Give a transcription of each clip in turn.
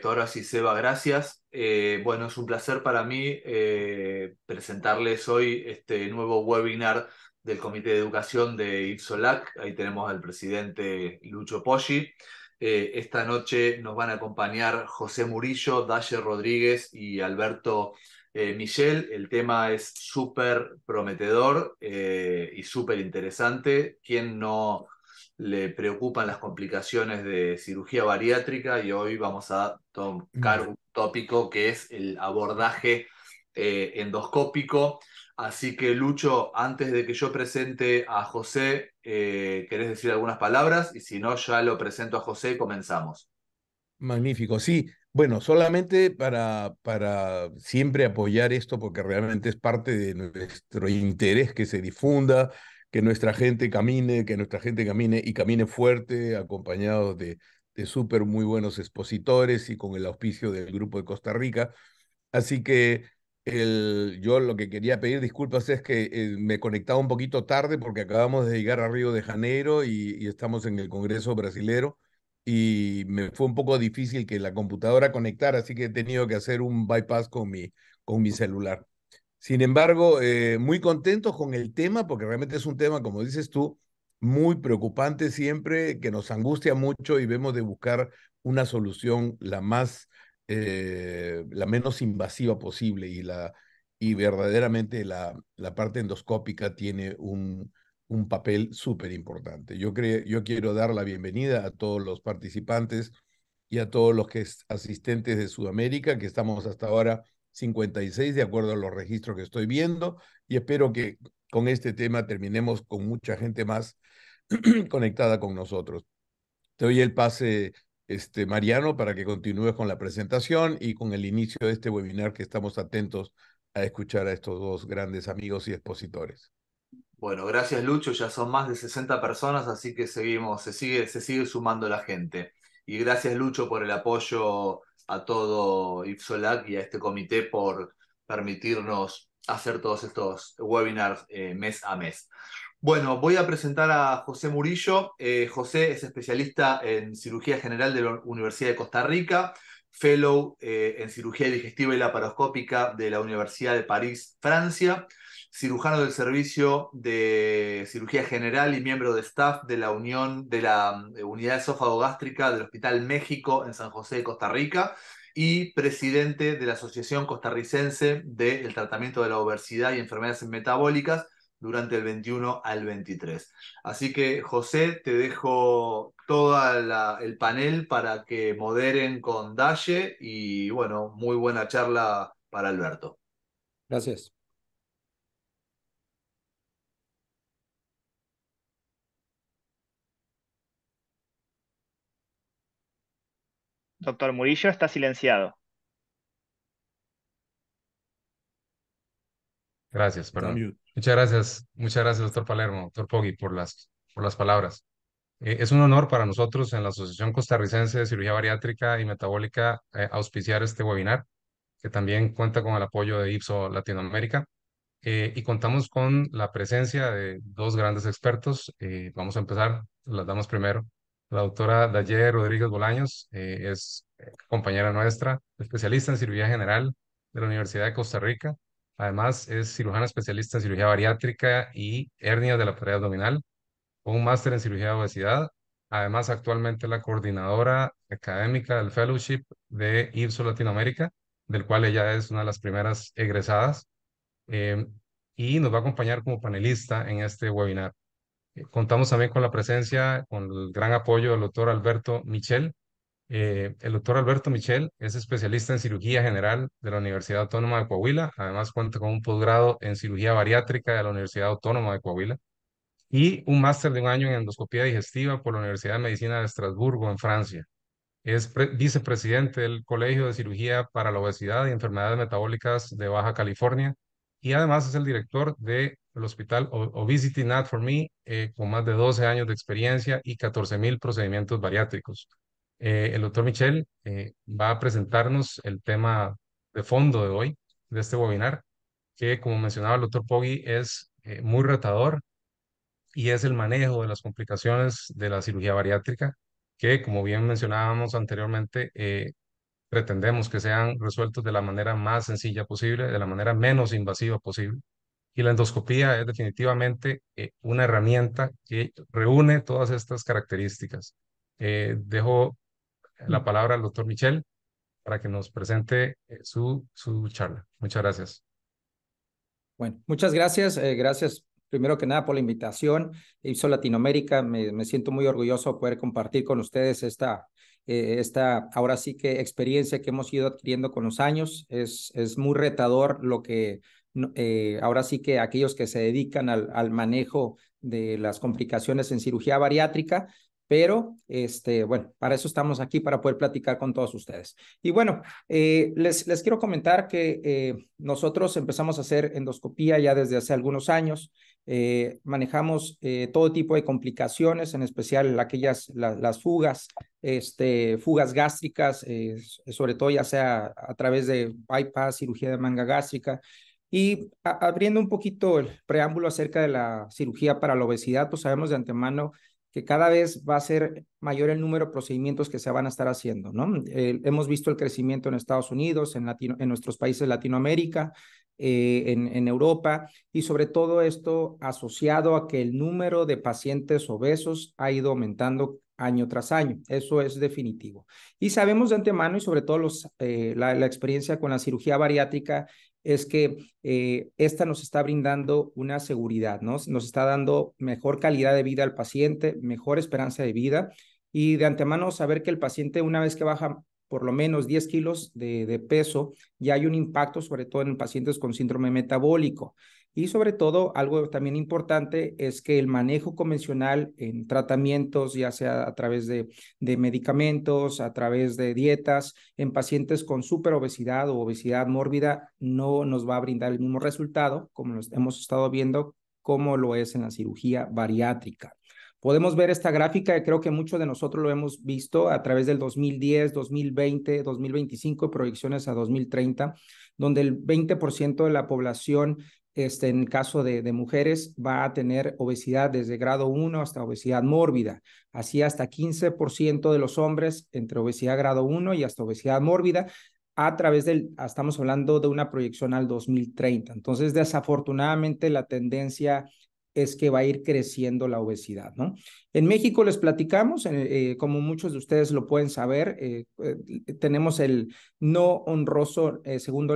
Perfecto, ahora sí, Seba, gracias. Bueno, es un placer para mí presentarles hoy este nuevo webinar del Comité de Educación de IPSOLAC. Ahí tenemos al presidente Lucho Poggi. Esta noche nos van a acompañar José Murillo, Daye Rodríguez y Alberto Michel. El tema es súper prometedor y súper interesante. ¿Quién no le preocupan las complicaciones de cirugía bariátrica? Y hoy vamos a tocar un tópico que es el abordaje endoscópico. Así que Lucho, antes de que yo presente a José, ¿querés decir algunas palabras? Y si no, ya lo presento a José y comenzamos. Magnífico, sí. Bueno, solamente para siempre apoyar esto, porque realmente es parte de nuestro interés que se difunda, que nuestra gente camine y camine fuerte, acompañados de súper muy buenos expositores y con el auspicio del Grupo de Costa Rica. Así que yo lo que quería pedir disculpas es que me conectaba un poquito tarde porque acabamos de llegar a Río de Janeiro y estamos en el Congreso Brasilero y me fue un poco difícil que la computadora conectara, así que he tenido que hacer un bypass con mi celular. Sin embargo, muy contentos con el tema porque realmente es un tema, como dices tú, muy preocupante siempre, que nos angustia mucho y vemos de buscar una solución la menos invasiva posible y verdaderamente la parte endoscópica tiene un papel súper importante. Yo quiero dar la bienvenida a todos los participantes y a todos los asistentes de Sudamérica, que estamos hasta ahora 56 de acuerdo a los registros que estoy viendo, y espero que con este tema terminemos con mucha gente más conectada con nosotros. Te doy el pase, Mariano, para que continúes con la presentación y con el inicio de este webinar que estamos atentos a escuchar a estos dos grandes amigos y expositores. Bueno, gracias Lucho, ya son más de 60 personas, así que seguimos, se sigue sumando la gente. Y gracias Lucho por el apoyo a todo IPSOLAC y a este comité por permitirnos hacer todos estos webinars mes a mes. Bueno, voy a presentar a José Murillo. José es especialista en cirugía general de la Universidad de Costa Rica, fellow en cirugía digestiva y laparoscópica de la Universidad de París, Francia, cirujano del servicio de cirugía general y miembro de staff de la Unión de la Unidad Esófago-Gástrica del Hospital México en San José de Costa Rica y presidente de la Asociación Costarricense del Tratamiento de la Obesidad y Enfermedades Metabólicas durante el 21 al 23. Así que, José, te dejo todo el panel para que moderen con Dalle y, bueno, muy buena charla para Alberto. Gracias. Doctor Murillo está silenciado. Gracias, Está perdón. mute. Muchas gracias, doctor Palermo, doctor Poggi, por las palabras. Es un honor para nosotros en la Asociación Costarricense de Cirugía Bariátrica y Metabólica auspiciar este webinar, que también cuenta con el apoyo de IPSO Latinoamérica. Y contamos con la presencia de dos grandes expertos. Vamos a empezar, las damos primero. La doctora Daye Rodríguez Bolaños es compañera nuestra, especialista en cirugía general de la Universidad de Costa Rica. Además, es cirujana especialista en cirugía bariátrica y hernias de la pared abdominal, con un máster en cirugía de obesidad. Además, actualmente la coordinadora académica del Fellowship de IRSO Latinoamérica, del cual ella es una de las primeras egresadas, eh, y nos va a acompañar como panelista en este webinar. Contamos también con la presencia, con el gran apoyo del doctor Alberto Michel. El doctor Alberto Michel es especialista en cirugía general de la Universidad Autónoma de Coahuila. Además, cuenta con un posgrado en cirugía bariátrica de la Universidad Autónoma de Coahuila y un máster de un año en endoscopía digestiva por la Universidad de Medicina de Estrasburgo, en Francia. Es vicepresidente del Colegio de Cirugía para la Obesidad y Enfermedades Metabólicas de Baja California y además es el director del Hospital Obesity Not For Me, con más de 12 años de experiencia y 14.000 procedimientos bariátricos. El doctor Michel va a presentarnos el tema de fondo de hoy, de este webinar, que como mencionaba el doctor Poggi es muy retador y es el manejo de las complicaciones de la cirugía bariátrica, que como bien mencionábamos anteriormente, pretendemos que sean resueltos de la manera más sencilla posible, de la manera menos invasiva posible. Y la endoscopía es definitivamente una herramienta que reúne todas estas características. Dejo la palabra al doctor Michel para que nos presente su charla. Muchas gracias. Bueno, muchas gracias. Gracias primero que nada por la invitación. IFSO Latinoamérica, me siento muy orgulloso de poder compartir con ustedes esta ahora sí que experiencia que hemos ido adquiriendo con los años. Es muy retador lo que ahora sí que aquellos que se dedican al manejo de las complicaciones en cirugía bariátrica, pero bueno, para eso estamos aquí, para poder platicar con todos ustedes. Y bueno, les quiero comentar que nosotros empezamos a hacer endoscopía ya desde hace algunos años. Manejamos todo tipo de complicaciones, en especial las fugas, fugas gástricas, sobre todo ya sea a través de bypass, cirugía de manga gástrica. Y abriendo un poquito el preámbulo acerca de la cirugía para la obesidad, pues sabemos de antemano que cada vez va a ser mayor el número de procedimientos que se van a estar haciendo, ¿no? Hemos visto el crecimiento en Estados Unidos, en nuestros países de Latinoamérica, en Europa, y sobre todo esto asociado a que el número de pacientes obesos ha ido aumentando año tras año. Eso es definitivo. Y sabemos de antemano, y sobre todo la experiencia con la cirugía bariátrica, es que esta nos está brindando una seguridad, ¿no? Nos está dando mejor calidad de vida al paciente, mejor esperanza de vida, y de antemano saber que el paciente, una vez que baja por lo menos 10 kilos de peso, ya hay un impacto, sobre todo en pacientes con síndrome metabólico. Y sobre todo, algo también importante es que el manejo convencional en tratamientos, ya sea a través de medicamentos, a través de dietas, en pacientes con superobesidad o obesidad mórbida, no nos va a brindar el mismo resultado, como hemos estado viendo, como lo es en la cirugía bariátrica. Podemos ver esta gráfica, que creo que muchos de nosotros lo hemos visto a través del 2010, 2020, 2025, proyecciones a 2030, donde el 20% de la población, en el caso de mujeres, va a tener obesidad desde grado 1 hasta obesidad mórbida. Así hasta 15% de los hombres entre obesidad grado 1 y hasta obesidad mórbida, estamos hablando de una proyección al 2030. Entonces, desafortunadamente, la tendencia es que va a ir creciendo la obesidad, ¿no? En México les platicamos, como muchos de ustedes lo pueden saber, tenemos el no honroso segundo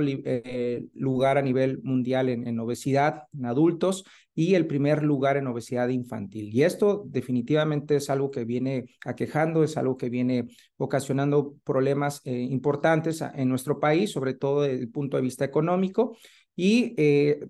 lugar a nivel mundial en obesidad en adultos y el primer lugar en obesidad infantil. Y esto definitivamente es algo que viene aquejando, es algo que viene ocasionando problemas importantes en nuestro país, sobre todo desde el punto de vista económico. Y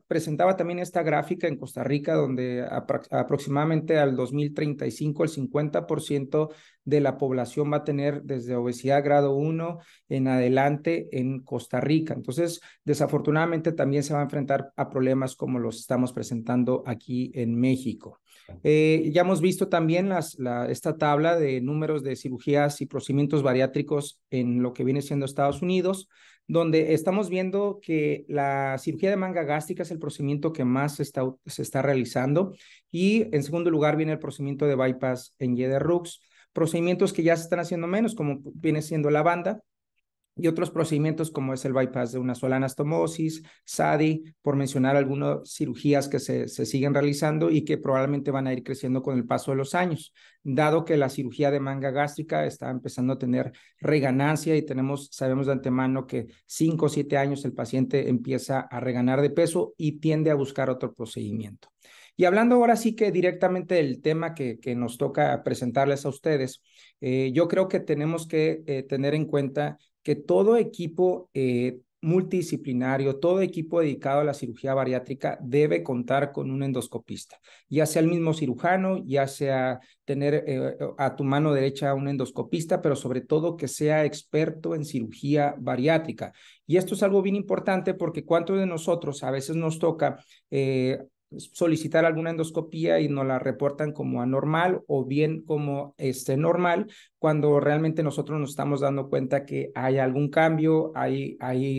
presentaba también esta gráfica en Costa Rica, donde aproximadamente al 2035 el 50% de la población va a tener desde obesidad grado 1 en adelante en Costa Rica. Entonces, desafortunadamente también se va a enfrentar a problemas como los estamos presentando aquí en México. Ya hemos visto también esta tabla de números de cirugías y procedimientos bariátricos en lo que viene siendo Estados Unidos, donde estamos viendo que la cirugía de manga gástrica es el procedimiento que más se está realizando, y en segundo lugar viene el procedimiento de bypass en Y de Rux, procedimientos que ya se están haciendo menos, como viene siendo la banda, y otros procedimientos como es el bypass de una sola anastomosis, SADI, por mencionar algunas cirugías que se siguen realizando y que probablemente van a ir creciendo con el paso de los años, dado que la cirugía de manga gástrica está empezando a tener reganancia y sabemos de antemano que 5 o 7 años el paciente empieza a reganar de peso y tiende a buscar otro procedimiento. Y hablando ahora sí que directamente del tema que nos toca presentarles a ustedes, yo creo que tenemos que tener en cuenta que todo equipo multidisciplinario, todo equipo dedicado a la cirugía bariátrica debe contar con un endoscopista, ya sea el mismo cirujano, ya sea tener a tu mano derecha un endoscopista, pero sobre todo que sea experto en cirugía bariátrica. Y esto es algo bien importante porque cuántos de nosotros a veces nos toca solicitar alguna endoscopía y nos la reportan como anormal o bien como normal, cuando realmente nosotros nos estamos dando cuenta que hay algún cambio, hay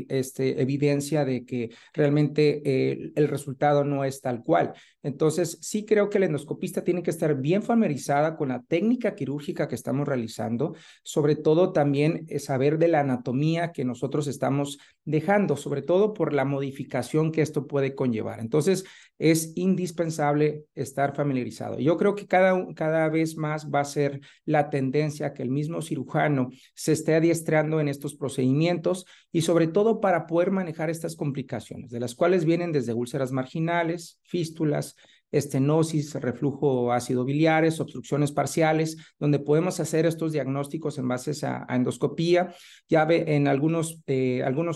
evidencia de que realmente el resultado no es tal cual. Entonces, sí creo que el endoscopista tiene que estar bien familiarizada con la técnica quirúrgica que estamos realizando, sobre todo también saber de la anatomía que nosotros estamos dejando, sobre todo por la modificación que esto puede conllevar. Entonces, es indispensable estar familiarizado. Yo creo que cada vez más va a ser la tendencia que el mismo cirujano se esté adiestrando en estos procedimientos y sobre todo para poder manejar estas complicaciones, de las cuales vienen desde úlceras marginales, fístulas, estenosis, reflujo ácido biliares, obstrucciones parciales, donde podemos hacer estos diagnósticos en base a endoscopía. Ya en algunos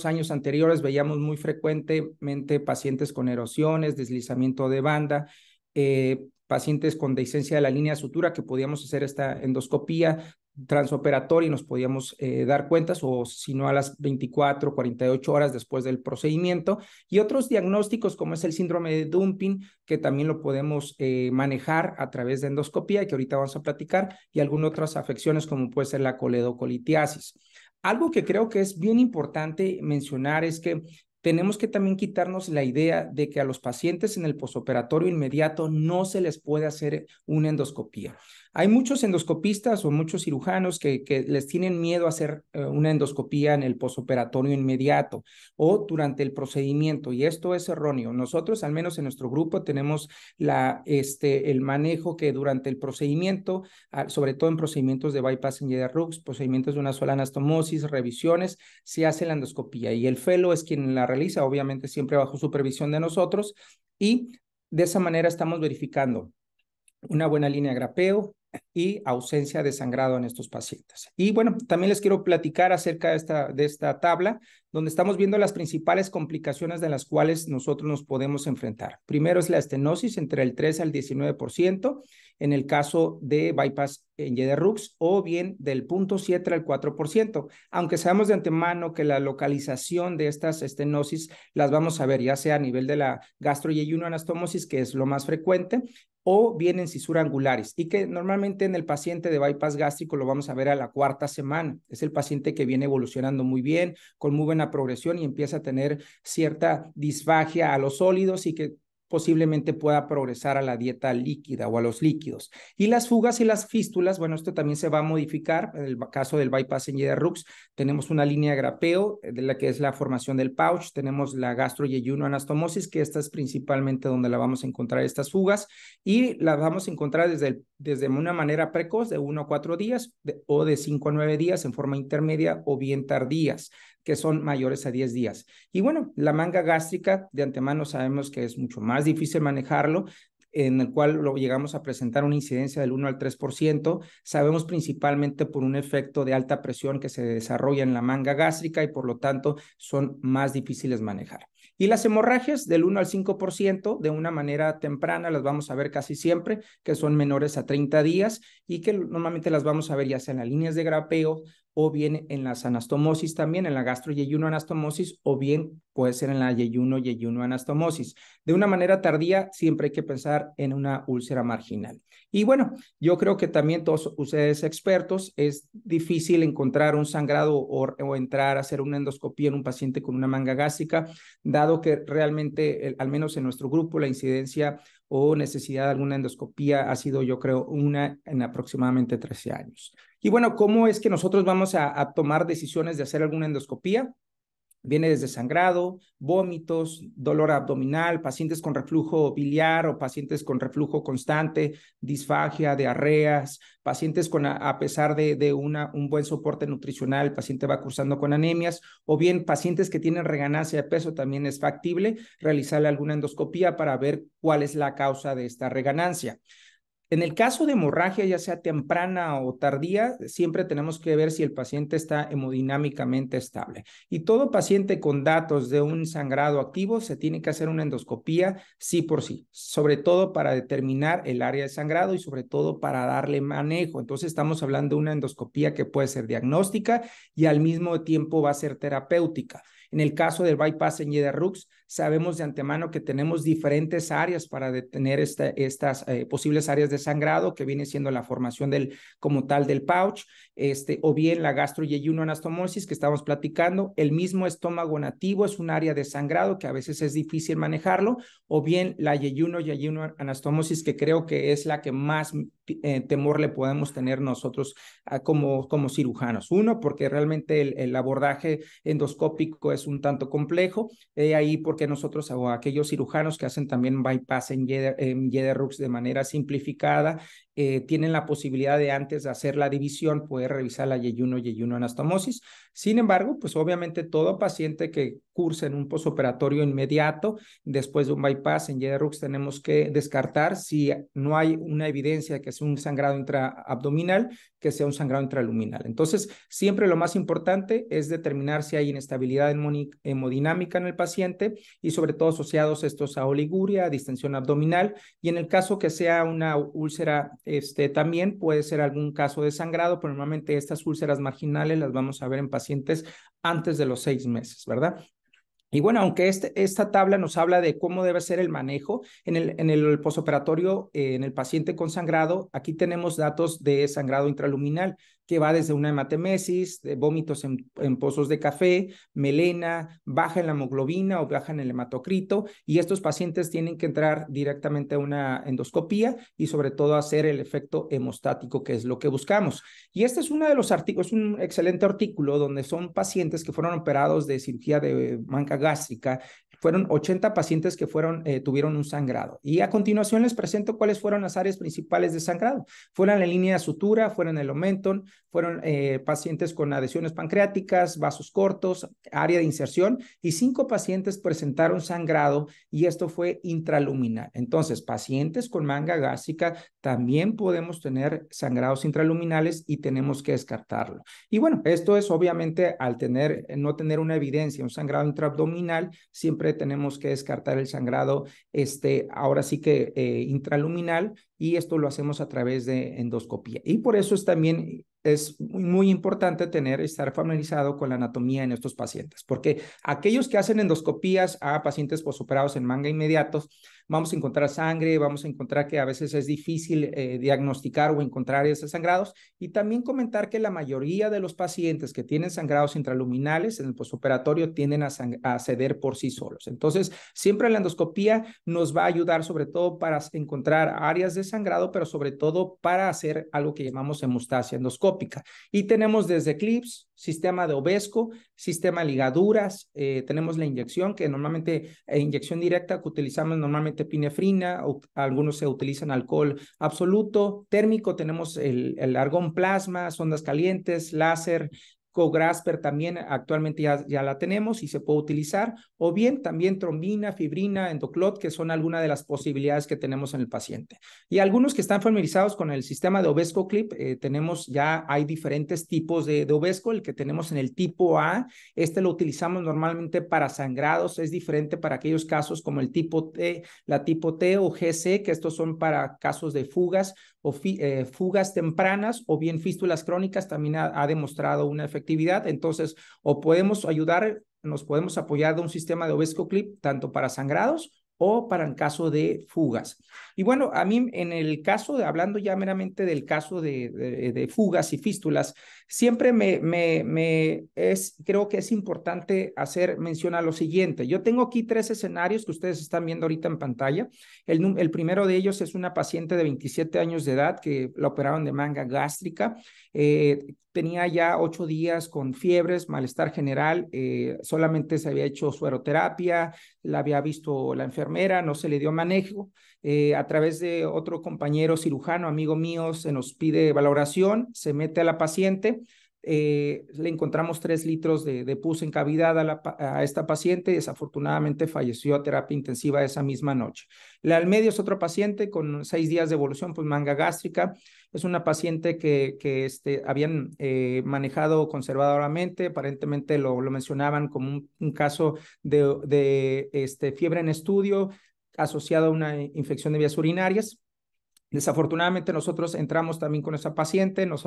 años anteriores veíamos muy frecuentemente pacientes con erosiones, deslizamiento de banda, pacientes con dehiscencia de la línea de sutura que podíamos hacer esta endoscopía transoperatoria y nos podíamos dar cuentas, o si no a las 24, 48 horas después del procedimiento, y otros diagnósticos como es el síndrome de Dumping, que también lo podemos manejar a través de endoscopía, que ahorita vamos a platicar, y algunas otras afecciones como puede ser la coledocolitiasis. Algo que creo que es bien importante mencionar es que tenemos que también quitarnos la idea de que a los pacientes en el posoperatorio inmediato no se les puede hacer una endoscopía. Hay muchos endoscopistas o muchos cirujanos que les tienen miedo a hacer una endoscopía en el posoperatorio inmediato o durante el procedimiento, y esto es erróneo. Nosotros, al menos en nuestro grupo, tenemos el manejo que durante el procedimiento, sobre todo en procedimientos de bypass Engeder-Rux, procedimientos de una sola anastomosis, revisiones, se hace la endoscopía y el fellow es quien la realiza, obviamente siempre bajo supervisión de nosotros, y de esa manera estamos verificando una buena línea de grapeo y ausencia de sangrado en estos pacientes. Y bueno, también les quiero platicar acerca de esta tabla, donde estamos viendo las principales complicaciones de las cuales nosotros nos podemos enfrentar. Primero es la estenosis entre el 3 al 19%, en el caso de bypass Engeder-Rux, o bien del 0.7 al 4%, aunque sabemos de antemano que la localización de estas estenosis las vamos a ver ya sea a nivel de la gastroyejunoanastomosis, que es lo más frecuente, o bien en cisura angulares, y que normalmente en el paciente de bypass gástrico lo vamos a ver a la 4ª semana. Es el paciente que viene evolucionando muy bien, con muy buena progresión y empieza a tener cierta disfagia a los sólidos y que posiblemente pueda progresar a la dieta líquida o a los líquidos. Y las fugas y las fístulas, bueno, esto también se va a modificar. En el caso del bypass Engeder-Rux, tenemos una línea de grapeo, de la que es la formación del pouch, tenemos la gastroyejunoanastomosis, que esta es principalmente donde la vamos a encontrar estas fugas, y las vamos a encontrar desde una manera precoz, de 1 a 4 días, o de 5 a 9 días en forma intermedia, o bien tardías, que son mayores a 10 días. Y bueno, la manga gástrica, de antemano sabemos que es mucho más difícil manejarlo, en el cual lo llegamos a presentar una incidencia del 1 al 3%. Sabemos principalmente por un efecto de alta presión que se desarrolla en la manga gástrica y por lo tanto son más difíciles manejar. Y las hemorragias del 1 al 5% de una manera temprana las vamos a ver casi siempre, que son menores a 30 días y que normalmente las vamos a ver ya sea en las líneas de grapeo o bien en las anastomosis también, en la gastroyejunoanastomosis, o bien puede ser en la yejunoanastomosis. De una manera tardía siempre hay que pensar en una úlcera marginal. Y bueno, yo creo que también todos ustedes expertos, es difícil encontrar un sangrado o entrar a hacer una endoscopía en un paciente con una manga gástrica, dado que realmente, al menos en nuestro grupo, la incidencia o necesidad de alguna endoscopía ha sido, yo creo, una en aproximadamente 13 años. Y bueno, ¿cómo es que nosotros vamos a tomar decisiones de hacer alguna endoscopía? Viene desde sangrado, vómitos, dolor abdominal, pacientes con reflujo biliar o pacientes con reflujo constante, disfagia, diarreas, pacientes con, a pesar de un buen soporte nutricional, el paciente va cursando con anemias, o bien pacientes que tienen reganancia de peso, también es factible realizarle alguna endoscopía para ver cuál es la causa de esta reganancia. En el caso de hemorragia, ya sea temprana o tardía, siempre tenemos que ver si el paciente está hemodinámicamente estable. Y todo paciente con datos de un sangrado activo se tiene que hacer una endoscopía sí por sí, sobre todo para determinar el área de sangrado y sobre todo para darle manejo. Entonces estamos hablando de una endoscopía que puede ser diagnóstica y al mismo tiempo va a ser terapéutica. En el caso del bypass Engeder-Rux, sabemos de antemano que tenemos diferentes áreas para detener estas posibles áreas de sangrado, que viene siendo la formación como tal del pouch, o bien la gastroyeyuno anastomosis que estamos platicando. El mismo estómago nativo es un área de sangrado que a veces es difícil manejarlo, o bien la yeyuno anastomosis, que creo que es la que más temor le podemos tener nosotros como cirujanos. Uno, porque realmente el abordaje endoscópico es un tanto complejo, ahí porque nosotros o aquellos cirujanos que hacen también bypass en Yeder-Rux de manera simplificada, tienen la posibilidad de, antes de hacer la división, poder revisar la yeyuno anastomosis. Sin embargo, pues obviamente todo paciente que cursa en un posoperatorio inmediato, después de un bypass en Yeder-Rux, tenemos que descartar, si no hay una evidencia de que sea un sangrado intraabdominal, que sea un sangrado intraluminal. Entonces, siempre lo más importante es determinar si hay inestabilidad hemodinámica en el paciente, y sobre todo asociados estos a oliguria, a distensión abdominal, y en el caso que sea una úlcera, también puede ser algún caso de sangrado, pero normalmente estas úlceras marginales las vamos a ver en pacientes antes de los 6 meses, ¿verdad? Y bueno, aunque esta tabla nos habla de cómo debe ser el manejo en el posoperatorio, en el paciente con sangrado, aquí tenemos datos de sangrado intraluminal, que va desde una hematemesis, de vómitos en pozos de café, melena, baja en la hemoglobina o baja en el hematocrito, y estos pacientes tienen que entrar directamente a una endoscopía y sobre todo hacer el efecto hemostático, que es lo que buscamos. Y este es uno de los artículos, un excelente artículo donde son pacientes que fueron operados de cirugía de manga gástrica. Fueron 80 pacientes que tuvieron un sangrado. Y a continuación les presento cuáles fueron las áreas principales de sangrado. Fueron la línea de sutura, fueron el omentum, fueron pacientes con adhesiones pancreáticas, vasos cortos, área de inserción, y 5 pacientes presentaron sangrado, y esto fue intraluminal. Entonces, pacientes con manga gástrica también podemos tener sangrados intraluminales y tenemos que descartarlo. Y bueno, esto es obviamente al no tener una evidencia, un sangrado intraabdominal, siempre tenemos que descartar el sangrado, ahora sí que intraluminal, y esto lo hacemos a través de endoscopía. Y por eso también es muy importante estar familiarizado con la anatomía en estos pacientes, porque aquellos que hacen endoscopías a pacientes posoperados en manga inmediatos, vamos a encontrar sangre, vamos a encontrar que a veces es difícil diagnosticar o encontrar esos sangrados, y también comentar que la mayoría de los pacientes que tienen sangrados intraluminales en el posoperatorio tienden a ceder por sí solos. Entonces, siempre la endoscopía nos va a ayudar sobre todo para encontrar áreas de sangrado, pero sobre todo para hacer algo que llamamos hemostasia endoscópica. Y tenemos desde clips, sistema de Ovesco, sistema de ligaduras, tenemos la inyección, que normalmente inyección directa, que utilizamos normalmente epinefrina, o algunos se utilizan alcohol absoluto. Térmico tenemos el argón plasma, sondas calientes, láser, CoGrasper también actualmente ya la tenemos y se puede utilizar, o bien también trombina, fibrina, endoclot, que son algunas de las posibilidades que tenemos en el paciente. Y algunos que están familiarizados con el sistema de Ovesco Clip, hay diferentes tipos de Ovesco. El que tenemos en el tipo A, lo utilizamos normalmente para sangrados, es diferente para aquellos casos como el tipo T, la tipo T o GC, que estos son para casos de fugas o fugas tempranas, o bien fístulas crónicas, también ha demostrado una efectividad. Entonces, nos podemos apoyar de un sistema de Ovesco Clip tanto para sangrados o para el caso de fugas. Y bueno, a mí en el caso hablando ya meramente del caso de fugas y fístulas, siempre creo que es importante hacer mención a lo siguiente. Yo tengo aquí 3 escenarios que ustedes están viendo ahorita en pantalla. El primero de ellos es una paciente de 27 años de edad que la operaron de manga gástrica. Tenía ya 8 días con fiebres, malestar general, solamente se había hecho sueroterapia, la había visto la enfermera, no se le dio manejo. A través de otro compañero cirujano, amigo mío, se nos pide valoración, se mete a la paciente, le encontramos 3 litros de pus en cavidad a esta paciente, y desafortunadamente falleció a terapia intensiva esa misma noche. Al medio es otro paciente con 6 días de evolución, pues manga gástrica. Es una paciente que habían manejado conservadoramente, aparentemente lo mencionaban como un caso de fiebre en estudio asociado a una infección de vías urinarias. Desafortunadamente nosotros entramos también con esa paciente, nos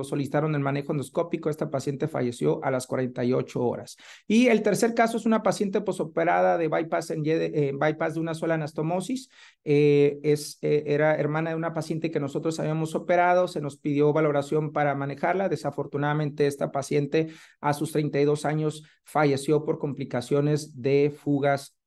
solicitaron el manejo endoscópico, esta paciente falleció a las 48 horas. Y el tercer caso es una paciente posoperada de bypass, bypass de una sola anastomosis, era hermana de una paciente que nosotros habíamos operado, se nos pidió valoración para manejarla, desafortunadamente esta paciente a sus 32 años falleció por complicaciones de fugas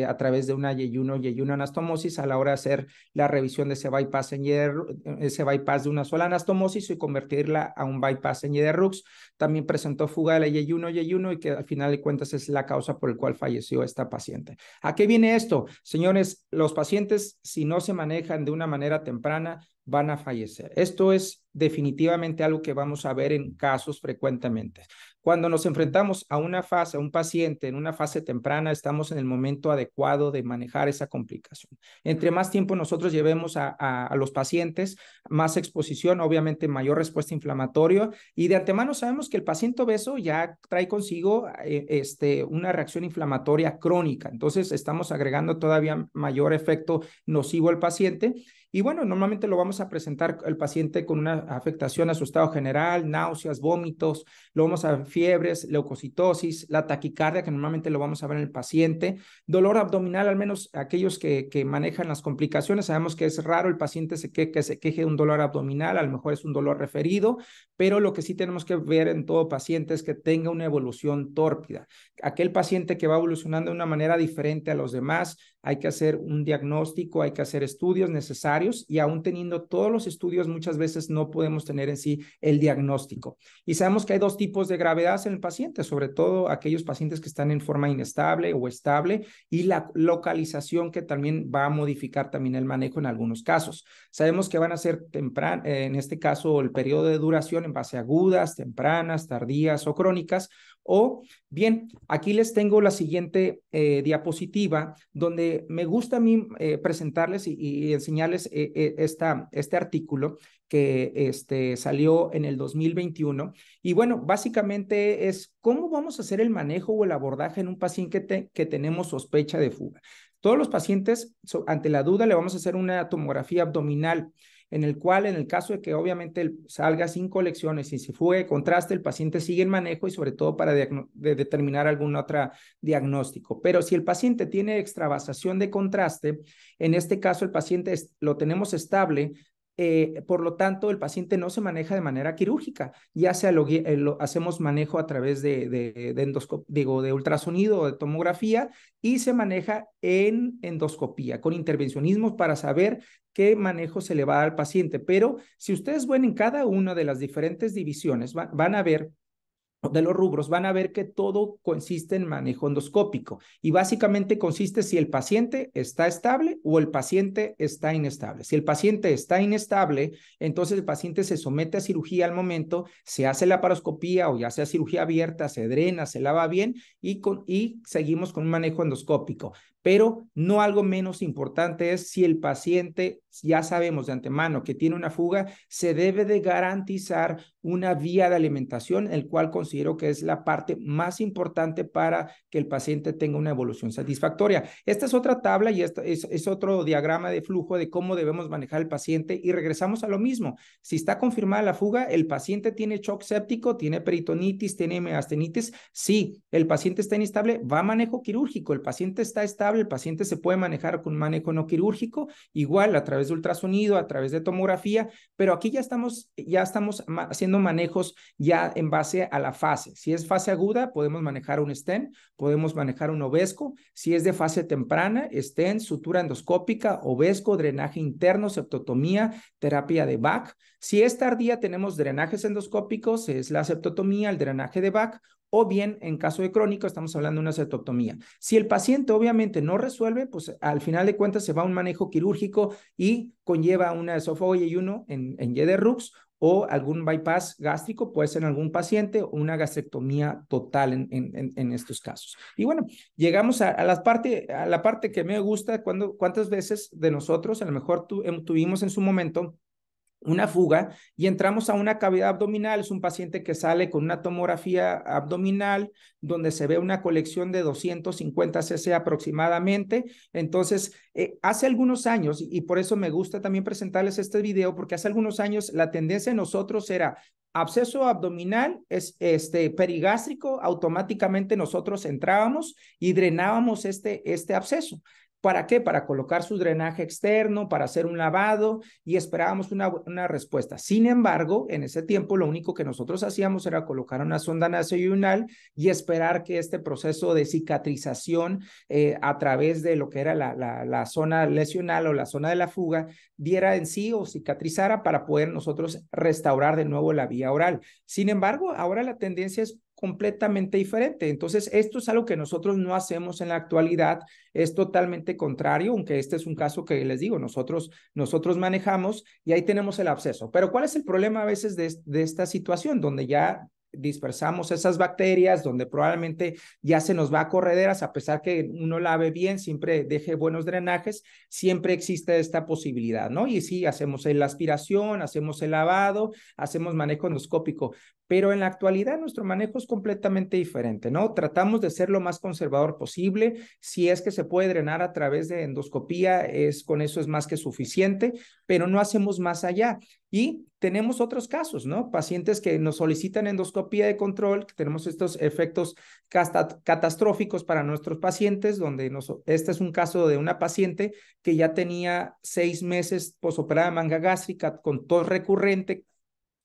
a través de una yeyuno anastomosis a la hora de hacer la revisión de ese bypass ese bypass de una sola anastomosis y convertirla a un bypass en YEDERRUX. También presentó fuga de la yeyuno y que al final de cuentas es la causa por la cual falleció esta paciente. ¿A qué viene esto? Señores, los pacientes, si no se manejan de una manera temprana, van a fallecer. Esto es definitivamente algo que vamos a ver en casos frecuentemente. Cuando nos enfrentamos a una fase, a un paciente en una fase temprana, estamos en el momento adecuado de manejar esa complicación. Entre más tiempo nosotros llevemos a los pacientes, más exposición, obviamente mayor respuesta inflamatoria, y de antemano sabemos que el paciente obeso ya trae consigo una reacción inflamatoria crónica. Entonces estamos agregando todavía mayor efecto nocivo al paciente. Y bueno, normalmente lo vamos a presentar el paciente con una afectación a su estado general, náuseas, vómitos, lo vamos a ver fiebres, leucocitosis, la taquicardia, que normalmente lo vamos a ver en el paciente, dolor abdominal, al menos aquellos que manejan las complicaciones, sabemos que es raro el paciente que se queje de un dolor abdominal, a lo mejor es un dolor referido, pero lo que sí tenemos que ver en todo paciente es que tenga una evolución tórpida. Aquel paciente que va evolucionando de una manera diferente a los demás, hay que hacer un diagnóstico, hay que hacer estudios necesarios y aún teniendo todos los estudios muchas veces no podemos tener en sí el diagnóstico. Y sabemos que hay dos tipos de gravedad en el paciente, sobre todo aquellos pacientes que están en forma inestable o estable y la localización que también va a modificar también el manejo en algunos casos. Sabemos que van a ser en este caso el periodo de duración en base a agudas, tempranas, tardías o crónicas. O bien, aquí les tengo la siguiente diapositiva donde me gusta a mí presentarles y enseñarles este artículo que salió en el 2021. Y bueno, básicamente es cómo vamos a hacer el manejo o el abordaje en un paciente que tenemos sospecha de fuga. Todos los pacientes, ante la duda, le vamos a hacer una tomografía abdominal en el cual, en el caso de que obviamente salga sin colecciones y si fuga de contraste, el paciente sigue en manejo y sobre todo para determinar algún otro diagnóstico. Pero si el paciente tiene extravasación de contraste, en este caso el paciente lo tenemos estable, por lo tanto, el paciente no se maneja de manera quirúrgica, ya sea hacemos manejo a través de ultrasonido o de tomografía y se maneja en endoscopía con intervencionismos para saber qué manejo se le va a dar al paciente. Pero si ustedes ven en cada una de las diferentes divisiones, van a ver de los rubros, van a ver que todo consiste en manejo endoscópico y básicamente consiste si el paciente está estable o el paciente está inestable. Si el paciente está inestable, entonces el paciente se somete a cirugía al momento, se hace la laparoscopía o ya sea cirugía abierta, se drena, se lava bien y seguimos con un manejo endoscópico. Pero no algo menos importante es si el paciente, ya sabemos de antemano que tiene una fuga, se debe de garantizar una vía de alimentación, el cual considero que es la parte más importante para que el paciente tenga una evolución satisfactoria. Esta es otra tabla y esta es otro diagrama de flujo de cómo debemos manejar al paciente y regresamos a lo mismo. Si está confirmada la fuga, el paciente tiene shock séptico, tiene peritonitis, tiene miastenitis. Sí, el paciente está inestable, va a manejo quirúrgico. El paciente está estable, el paciente se puede manejar con manejo no quirúrgico, igual a través de ultrasonido, a través de tomografía, pero aquí ya estamos haciendo manejos ya en base a la fase. Si es fase aguda, podemos manejar un stent, podemos manejar un Ovesco. Si es de fase temprana, stent, sutura endoscópica, Ovesco, drenaje interno, septotomía, terapia de BAC. Si es tardía, tenemos drenajes endoscópicos, es la septotomía, el drenaje de BAC, o bien en caso de crónico estamos hablando de una septotomía. Si el paciente obviamente no resuelve, pues al final de cuentas se va a un manejo quirúrgico y conlleva una esófago yeyuno en YEDERRUX o algún bypass gástrico, puede ser en algún paciente, o una gastrectomía total en estos casos. Y bueno, llegamos a la parte que me gusta, cuántas veces de nosotros, a lo mejor tuvimos en su momento una fuga y entramos a una cavidad abdominal. Es un paciente que sale con una tomografía abdominal donde se ve una colección de 250 cc aproximadamente. Entonces, hace algunos años, y por eso me gusta también presentarles este video, porque hace algunos años la tendencia en nosotros era absceso abdominal, perigástrico, automáticamente nosotros entrábamos y drenábamos este absceso. ¿Para qué? Para colocar su drenaje externo, para hacer un lavado y esperábamos una respuesta. Sin embargo, en ese tiempo lo único que nosotros hacíamos era colocar una sonda nasoyunal y esperar que este proceso de cicatrización a través de lo que era la zona lesional o la zona de la fuga diera en sí o cicatrizara para poder nosotros restaurar de nuevo la vía oral. Sin embargo, ahora la tendencia es completamente diferente. Entonces, esto es algo que nosotros no hacemos en la actualidad, es totalmente contrario, aunque este es un caso que les digo, nosotros manejamos y ahí tenemos el absceso. Pero ¿cuál es el problema a veces de esta situación donde ya dispersamos esas bacterias, donde probablemente ya se nos va a correderas, a pesar que uno lave bien, siempre deje buenos drenajes, siempre existe esta posibilidad, ¿no? Y sí, hacemos la aspiración, hacemos el lavado, hacemos manejo endoscópico, pero en la actualidad nuestro manejo es completamente diferente, ¿no? Tratamos de ser lo más conservador posible. Si es que se puede drenar a través de endoscopía, con eso es más que suficiente, pero no hacemos más allá. Y tenemos otros casos, ¿no? Pacientes que nos solicitan endoscopía de control, que tenemos estos efectos catastróficos para nuestros pacientes, donde este es un caso de una paciente que ya tenía 6 meses posoperada de manga gástrica con tos recurrente.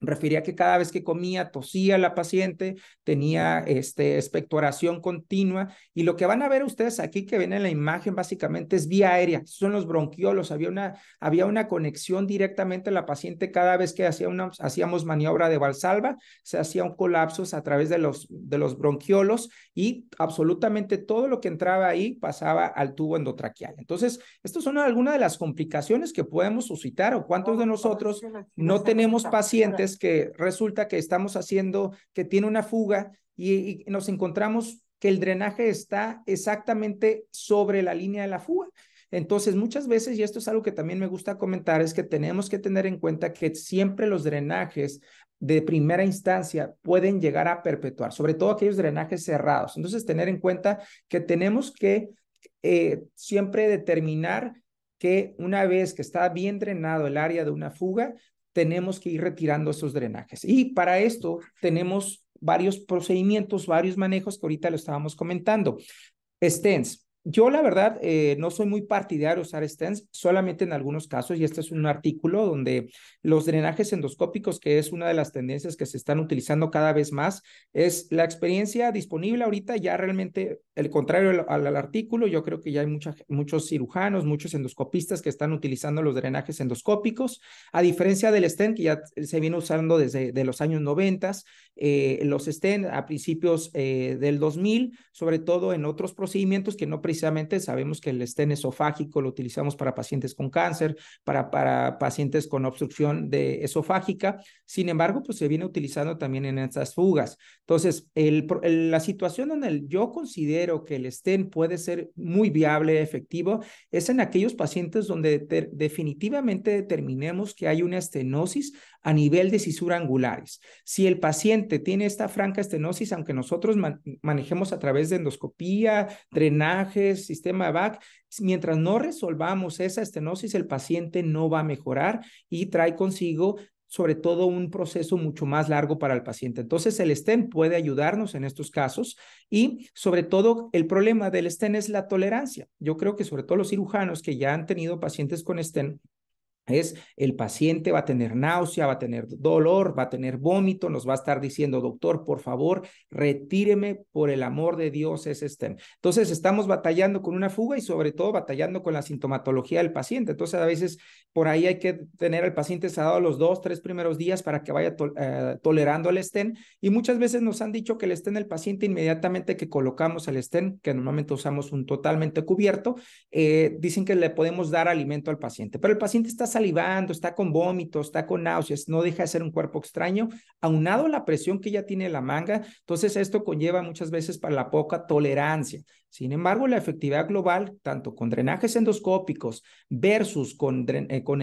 Refería que cada vez que comía tosía la paciente, tenía expectoración continua, y lo que van a ver ustedes aquí que ven en la imagen básicamente es vía aérea, son los bronquiolos. Había una conexión directamente a la paciente. Cada vez que hacíamos maniobra de Valsalva, se hacía un colapso a través de los bronquiolos, y absolutamente todo lo que entraba ahí pasaba al tubo endotraqueal. Entonces, estas son algunas de las complicaciones que podemos suscitar. ¿O cuántos de nosotros no tenemos pacientes que resulta que estamos haciendo, que tiene una fuga y nos encontramos que el drenaje está exactamente sobre la línea de la fuga? Entonces, muchas veces, y esto es algo que también me gusta comentar, es que tenemos que tener en cuenta que siempre los drenajes de primera instancia pueden llegar a perpetuar, sobre todo aquellos drenajes cerrados. Entonces, tener en cuenta que tenemos que siempre determinar que una vez que está bien drenado el área de una fuga, tenemos que ir retirando esos drenajes. Y para esto tenemos varios procedimientos, varios manejos que ahorita lo estábamos comentando. Stents. Yo, la verdad, no soy muy partidario de usar stents, solamente en algunos casos, y este es un artículo donde los drenajes endoscópicos, que es una de las tendencias que se están utilizando cada vez más, es la experiencia disponible ahorita, ya realmente el contrario al artículo. Yo creo que ya hay muchos cirujanos, muchos endoscopistas que están utilizando los drenajes endoscópicos, a diferencia del stent, que ya se viene usando desde los años 90, los stent a principios del 2000, sobre todo en otros procedimientos que no precisamente sabemos que el stent esofágico lo utilizamos para pacientes con cáncer, para pacientes con obstrucción esofágica. Sin embargo, pues se viene utilizando también en estas fugas. Entonces, la situación donde yo considero que el stent puede ser muy viable, efectivo, es en aquellos pacientes donde definitivamente determinemos que hay una estenosis a nivel de cisura angulares. Si el paciente tiene esta franca estenosis, aunque nosotros manejemos a través de endoscopía, drenajes, sistema VAC, mientras no resolvamos esa estenosis, el paciente no va a mejorar y trae consigo sobre todo un proceso mucho más largo para el paciente. Entonces, el stent puede ayudarnos en estos casos, y sobre todo el problema del stent es la tolerancia. Yo creo que sobre todo los cirujanos que ya han tenido pacientes con stent, el paciente va a tener náusea, va a tener dolor, va a tener vómito, nos va a estar diciendo: doctor, por favor, retíreme por el amor de Dios ese stent. Entonces estamos batallando con una fuga y sobre todo batallando con la sintomatología del paciente. Entonces a veces por ahí hay que tener al paciente sedado los 2-3 primeros días para que vaya tolerando el stent, y muchas veces nos han dicho que el stent del paciente, inmediatamente que colocamos el stent, que normalmente usamos un totalmente cubierto, dicen que le podemos dar alimento al paciente, pero el paciente está salivando, está con vómitos, está con náuseas, no deja de ser un cuerpo extraño, aunado a la presión que ya tiene la manga. Entonces esto conlleva muchas veces para la poca tolerancia. Sin embargo, la efectividad global, tanto con drenajes endoscópicos versus con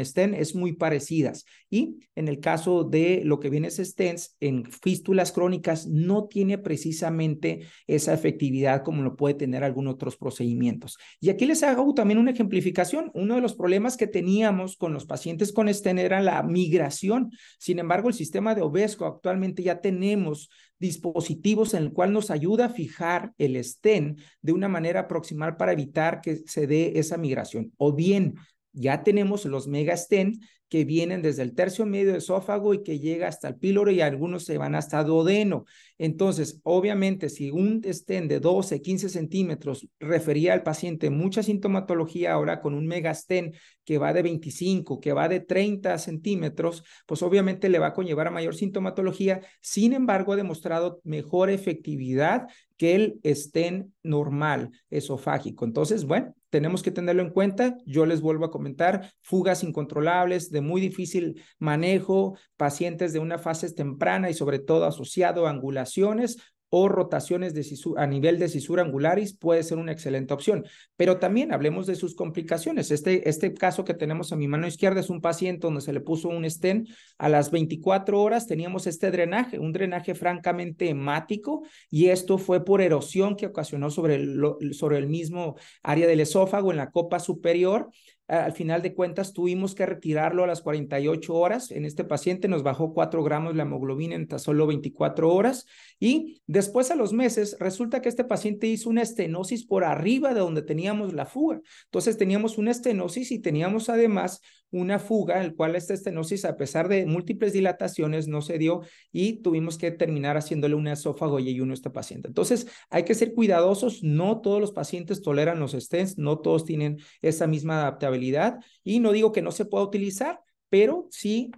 stent, es muy parecidas. Y en el caso de lo que viene es stents, en fístulas crónicas no tiene precisamente esa efectividad como lo puede tener algunos otros procedimientos. Y aquí les hago también una ejemplificación. Uno de los problemas que teníamos con los pacientes con stent era la migración. Sin embargo, el sistema de Ovesco actualmente ya tenemos dispositivos en el cual nos ayuda a fijar el stent de una manera proximal para evitar que se dé esa migración. O bien, ya tenemos los mega stent que vienen desde el tercio medio de esófago y que llega hasta el píloro y algunos se van hasta duodeno. Entonces, obviamente, si un stent de 12, 15 centímetros refería al paciente mucha sintomatología, ahora con un mega stent que va de 25, que va de 30 centímetros, pues obviamente le va a conllevar a mayor sintomatología. Sin embargo, ha demostrado mejor efectividad que el stent normal esofágico. Entonces, bueno, tenemos que tenerlo en cuenta. Yo les vuelvo a comentar, fugas incontrolables de muy difícil manejo, pacientes de una fase temprana y sobre todo asociado a angulaciones o rotaciones de a nivel de cisura angularis puede ser una excelente opción. Pero también hablemos de sus complicaciones. Este caso que tenemos a mi mano izquierda es un paciente donde se le puso un stent. A las 24 horas teníamos este drenaje, un drenaje francamente hemático, y esto fue por erosión que ocasionó sobre el mismo área del esófago en la copa superior. Al final de cuentas tuvimos que retirarlo a las 48 horas. En este paciente nos bajó 4 gramos la hemoglobina en tan solo 24 horas. Y después a los meses resulta que este paciente hizo una estenosis por arriba de donde teníamos la fuga. Entonces teníamos una estenosis y teníamos además una fuga, el cual esta estenosis, a pesar de múltiples dilataciones, no se dio y tuvimos que terminar haciéndole un esófago y ayuno a este paciente. Entonces hay que ser cuidadosos. No todos los pacientes toleran los stents, no todos tienen esa misma adaptabilidad. Y no digo que no se pueda utilizar, pero sí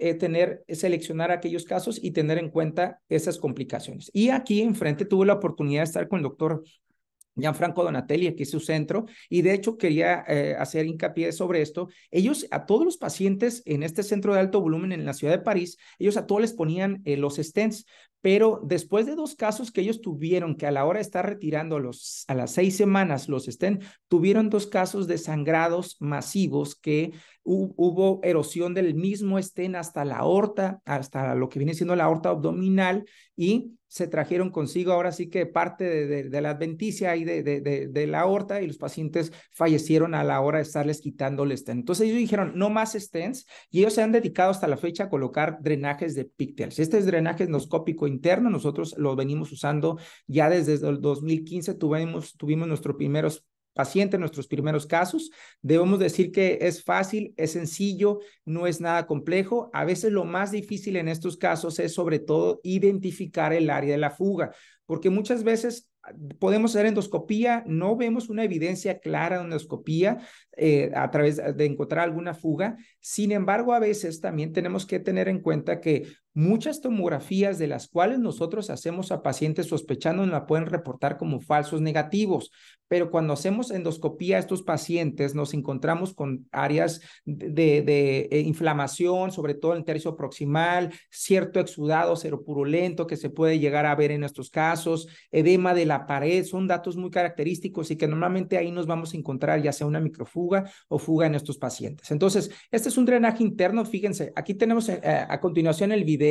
seleccionar aquellos casos y tener en cuenta esas complicaciones. Y aquí enfrente tuve la oportunidad de estar con el doctor Gianfranco Donatelli, aquí es su centro, y de hecho quería hacer hincapié sobre esto. Ellos, a todos los pacientes en este centro de alto volumen en la ciudad de París, ellos a todos les ponían los stents, pero después de 2 casos que ellos tuvieron, que a la hora de estar retirando a las 6 semanas los stents, tuvieron 2 casos de sangrados masivos que hubo erosión del mismo stent hasta la aorta, hasta lo que viene siendo la aorta abdominal, y se trajeron consigo ahora sí que parte de la adventicia y de la aorta, y los pacientes fallecieron a la hora de estarles quitando el stent. Entonces ellos dijeron, no más stents, y ellos se han dedicado hasta la fecha a colocar drenajes de pigtails. Este es drenaje endoscópico interno, nosotros lo venimos usando ya desde el 2015, tuvimos nuestros primeros paciente, nuestros primeros casos. Debemos decir que es fácil, es sencillo, no es nada complejo. A veces lo más difícil en estos casos es sobre todo identificar el área de la fuga, porque muchas veces podemos hacer endoscopía, no vemos una evidencia clara de endoscopía a través de encontrar alguna fuga. Sin embargo, a veces también tenemos que tener en cuenta que muchas tomografías de las cuales nosotros hacemos a pacientes sospechando la pueden reportar como falsos negativos, pero cuando hacemos endoscopía a estos pacientes nos encontramos con áreas de inflamación, sobre todo en el tercio proximal, cierto exudado seropurulento que se puede llegar a ver en estos casos, edema de la pared, son datos muy característicos y que normalmente ahí nos vamos a encontrar ya sea una microfuga o fuga en estos pacientes. Entonces, este es un drenaje interno. Fíjense, aquí tenemos a continuación el video.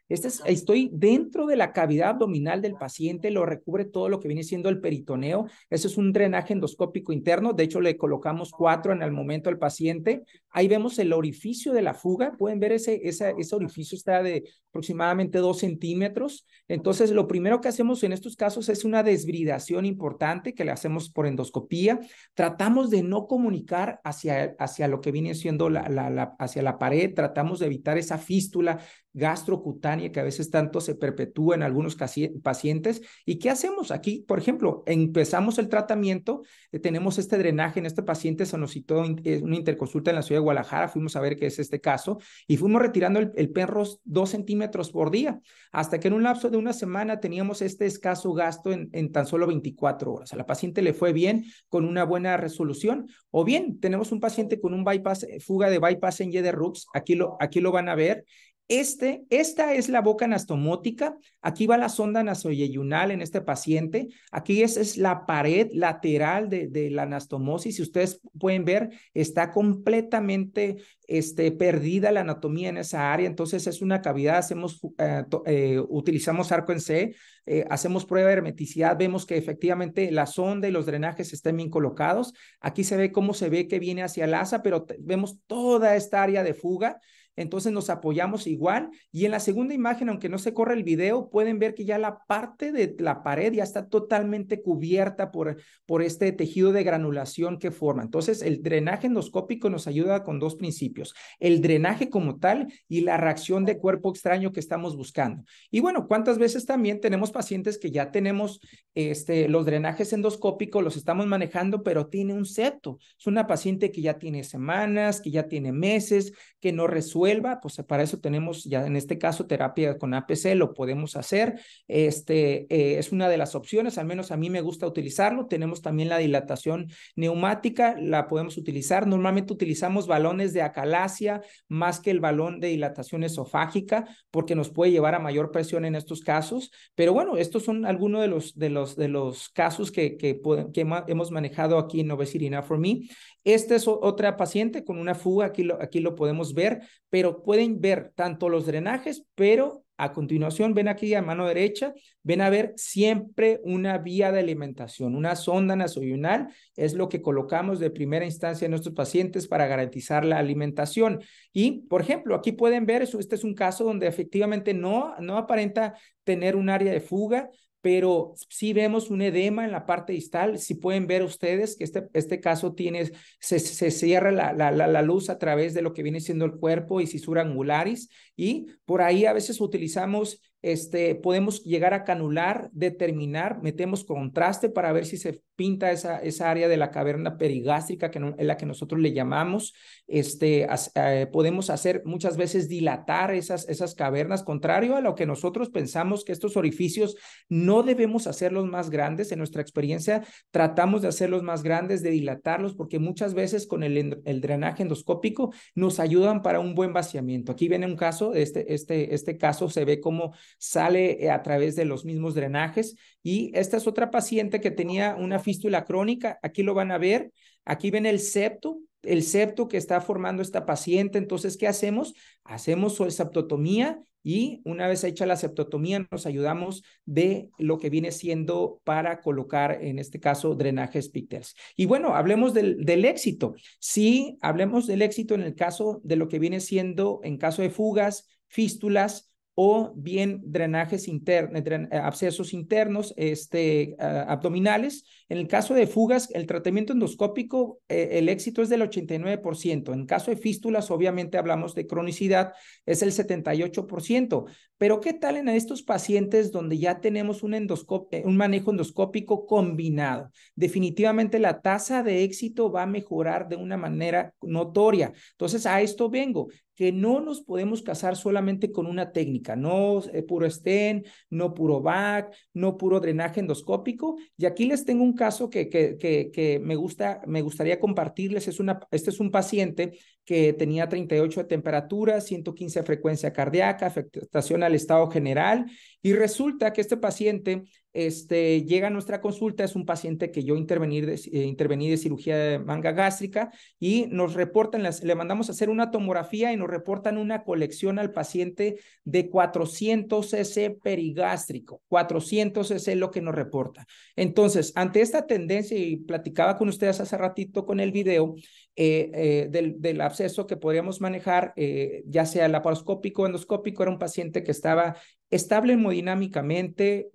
Estoy dentro de la cavidad abdominal del paciente, lo recubre todo lo que viene siendo el peritoneo. Eso es un drenaje endoscópico interno. De hecho, le colocamos 4 en el momento al paciente. Ahí vemos el orificio de la fuga. Pueden ver ese orificio está de aproximadamente 2 centímetros. Entonces, lo primero que hacemos en estos casos es una desbridación importante que le hacemos por endoscopía. Tratamos de no comunicar hacia lo que viene siendo hacia la pared. Tratamos de evitar esa fístula gastrocutánea que a veces tanto se perpetúa en algunos pacientes. ¿Y qué hacemos aquí? Por ejemplo, empezamos el tratamiento, tenemos este drenaje en este paciente, se nos citó una interconsulta en la ciudad de Guadalajara, fuimos a ver qué es este caso y fuimos retirando el penros 2 centímetros por día, hasta que en un lapso de una semana teníamos este escaso gasto en tan solo 24 horas. A la paciente le fue bien, con una buena resolución, o bien tenemos un paciente con un bypass, fuga de bypass en Y de Rux, aquí lo van a ver. Esta es la boca anastomótica. Aquí va la sonda nasoyeyunal en este paciente. Aquí es la pared lateral de la anastomosis. Si ustedes pueden ver, está completamente perdida la anatomía en esa área. Entonces es una cavidad. Utilizamos arco en C, hacemos prueba de hermeticidad. Vemos que efectivamente la sonda y los drenajes están bien colocados. Aquí se ve cómo se ve que viene hacia el asa, pero vemos toda esta área de fuga. Entonces nos apoyamos igual y en la segunda imagen, aunque no se corre el video, pueden ver que ya la parte de la pared ya está totalmente cubierta por este tejido de granulación que forma. Entonces el drenaje endoscópico nos ayuda con dos principios, el drenaje como tal y la reacción de cuerpo extraño que estamos buscando. Y bueno, ¿cuántas veces también tenemos pacientes que ya tenemos los drenajes endoscópicos, los estamos manejando, pero tiene un septo? Es una paciente que ya tiene semanas, que ya tiene meses, que no resuelve. Pues para eso tenemos ya en este caso terapia con APC, lo podemos hacer. Es una de las opciones, al menos a mí me gusta utilizarlo. Tenemos también la dilatación neumática, la podemos utilizar. Normalmente utilizamos balones de acalasia más que el balón de dilatación esofágica porque nos puede llevar a mayor presión en estos casos. Pero bueno, estos son algunos de los casos que hemos manejado aquí en Obesity Now For Me. Esta es otra paciente con una fuga, aquí lo podemos ver, pero pueden ver tanto los drenajes, pero a continuación ven aquí a mano derecha, ven a ver siempre una vía de alimentación, una sonda nasoyunal, es lo que colocamos de primera instancia en nuestros pacientes para garantizar la alimentación. Y, por ejemplo, aquí pueden ver, este es un caso donde efectivamente no aparenta tener un área de fuga, pero sí vemos un edema en la parte distal. Si pueden ver ustedes que este caso se cierra la luz a través de lo que viene siendo el cuerpo y cisura angularis, y por ahí a veces utilizamos podemos llegar a canular, determinar, metemos contraste para ver si se pinta esa área de la caverna perigástrica, es la que nosotros le llamamos. Podemos hacer muchas veces dilatar esas cavernas, contrario a lo que nosotros pensamos que estos orificios no debemos hacerlos más grandes. En nuestra experiencia tratamos de hacerlos más grandes, de dilatarlos, porque muchas veces con el drenaje endoscópico nos ayudan para un buen vaciamiento. Aquí viene un caso, este caso se ve cómo sale a través de los mismos drenajes. Y esta es otra paciente que tenía una fístula crónica. Aquí lo van a ver. Aquí ven el septo que está formando esta paciente. Entonces, ¿qué hacemos? Hacemos septotomía y una vez hecha la septotomía nos ayudamos de lo que viene siendo para colocar, en este caso, drenajes Picters. Y bueno, hablemos del éxito. Sí, hablemos del éxito en el caso de lo que viene siendo en caso de fugas, fístulas, o bien drenajes internos, abscesos internos abdominales. En el caso de fugas, el tratamiento endoscópico, el éxito es del 89%. En caso de fístulas, obviamente hablamos de cronicidad, es el 78%. Pero ¿qué tal en estos pacientes donde ya tenemos un manejo endoscópico combinado? Definitivamente la tasa de éxito va a mejorar de una manera notoria. Entonces, a esto vengo, que no nos podemos casar solamente con una técnica, no puro stent, no puro VAC, no puro drenaje endoscópico. Y aquí les tengo un caso que me gustaría compartirles. Este es un paciente que tenía 38 de temperatura, 115 de frecuencia cardíaca, afectación al estado general, y resulta que este paciente llega a nuestra consulta. Es un paciente que yo intervení de cirugía de manga gástrica, y nos reportan, le mandamos a hacer una tomografía y nos reportan una colección al paciente de 400 cc perigástrico. 400 cc es lo que nos reporta. Entonces, ante esta tendencia, y platicaba con ustedes hace ratito con el video del absceso que podríamos manejar, ya sea laparoscópico o endoscópico, era un paciente que estaba estable hemodinámicamente,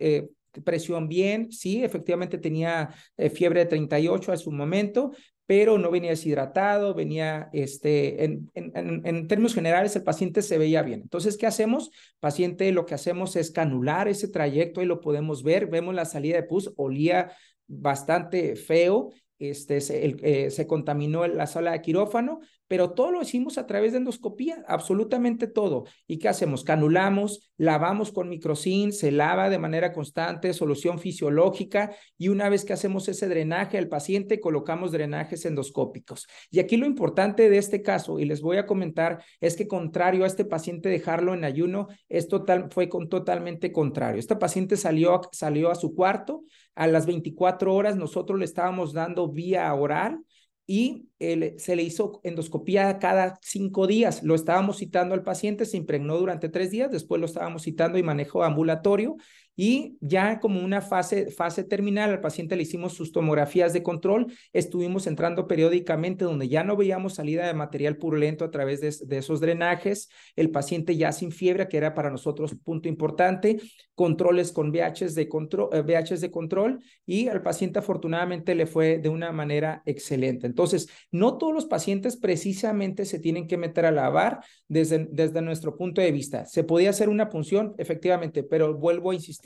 presión bien, sí, efectivamente tenía fiebre de 38 a su momento, pero no venía deshidratado, venía, en términos generales, el paciente se veía bien. Entonces, ¿qué hacemos? Paciente, lo que hacemos es canular ese trayecto, ahí lo podemos ver, vemos la salida de pus, olía bastante feo, se contaminó la sala de quirófano, pero todo lo hicimos a través de endoscopía, absolutamente todo. ¿Y qué hacemos? Canulamos, lavamos con microcin, se lava de manera constante, solución fisiológica, y una vez que hacemos ese drenaje al paciente, colocamos drenajes endoscópicos. Y aquí lo importante de este caso, y les voy a comentar, es que contrario a este paciente dejarlo en ayuno, fue totalmente contrario. Esta paciente salió a su cuarto, a las 24 horas nosotros le estábamos dando vía oral, y se le hizo endoscopía cada 5 días. Lo estábamos citando al paciente, se impregnó durante 3 días, después lo estábamos citando y manejo ambulatorio, y ya como una fase terminal al paciente le hicimos sus tomografías de control, estuvimos entrando periódicamente donde ya no veíamos salida de material purulento a través de esos drenajes, el paciente ya sin fiebre, que era para nosotros un punto importante, controles con VHs de control, y al paciente afortunadamente le fue de una manera excelente. Entonces, no todos los pacientes precisamente se tienen que meter a lavar desde nuestro punto de vista. Se podía hacer una punción, efectivamente, pero vuelvo a insistir,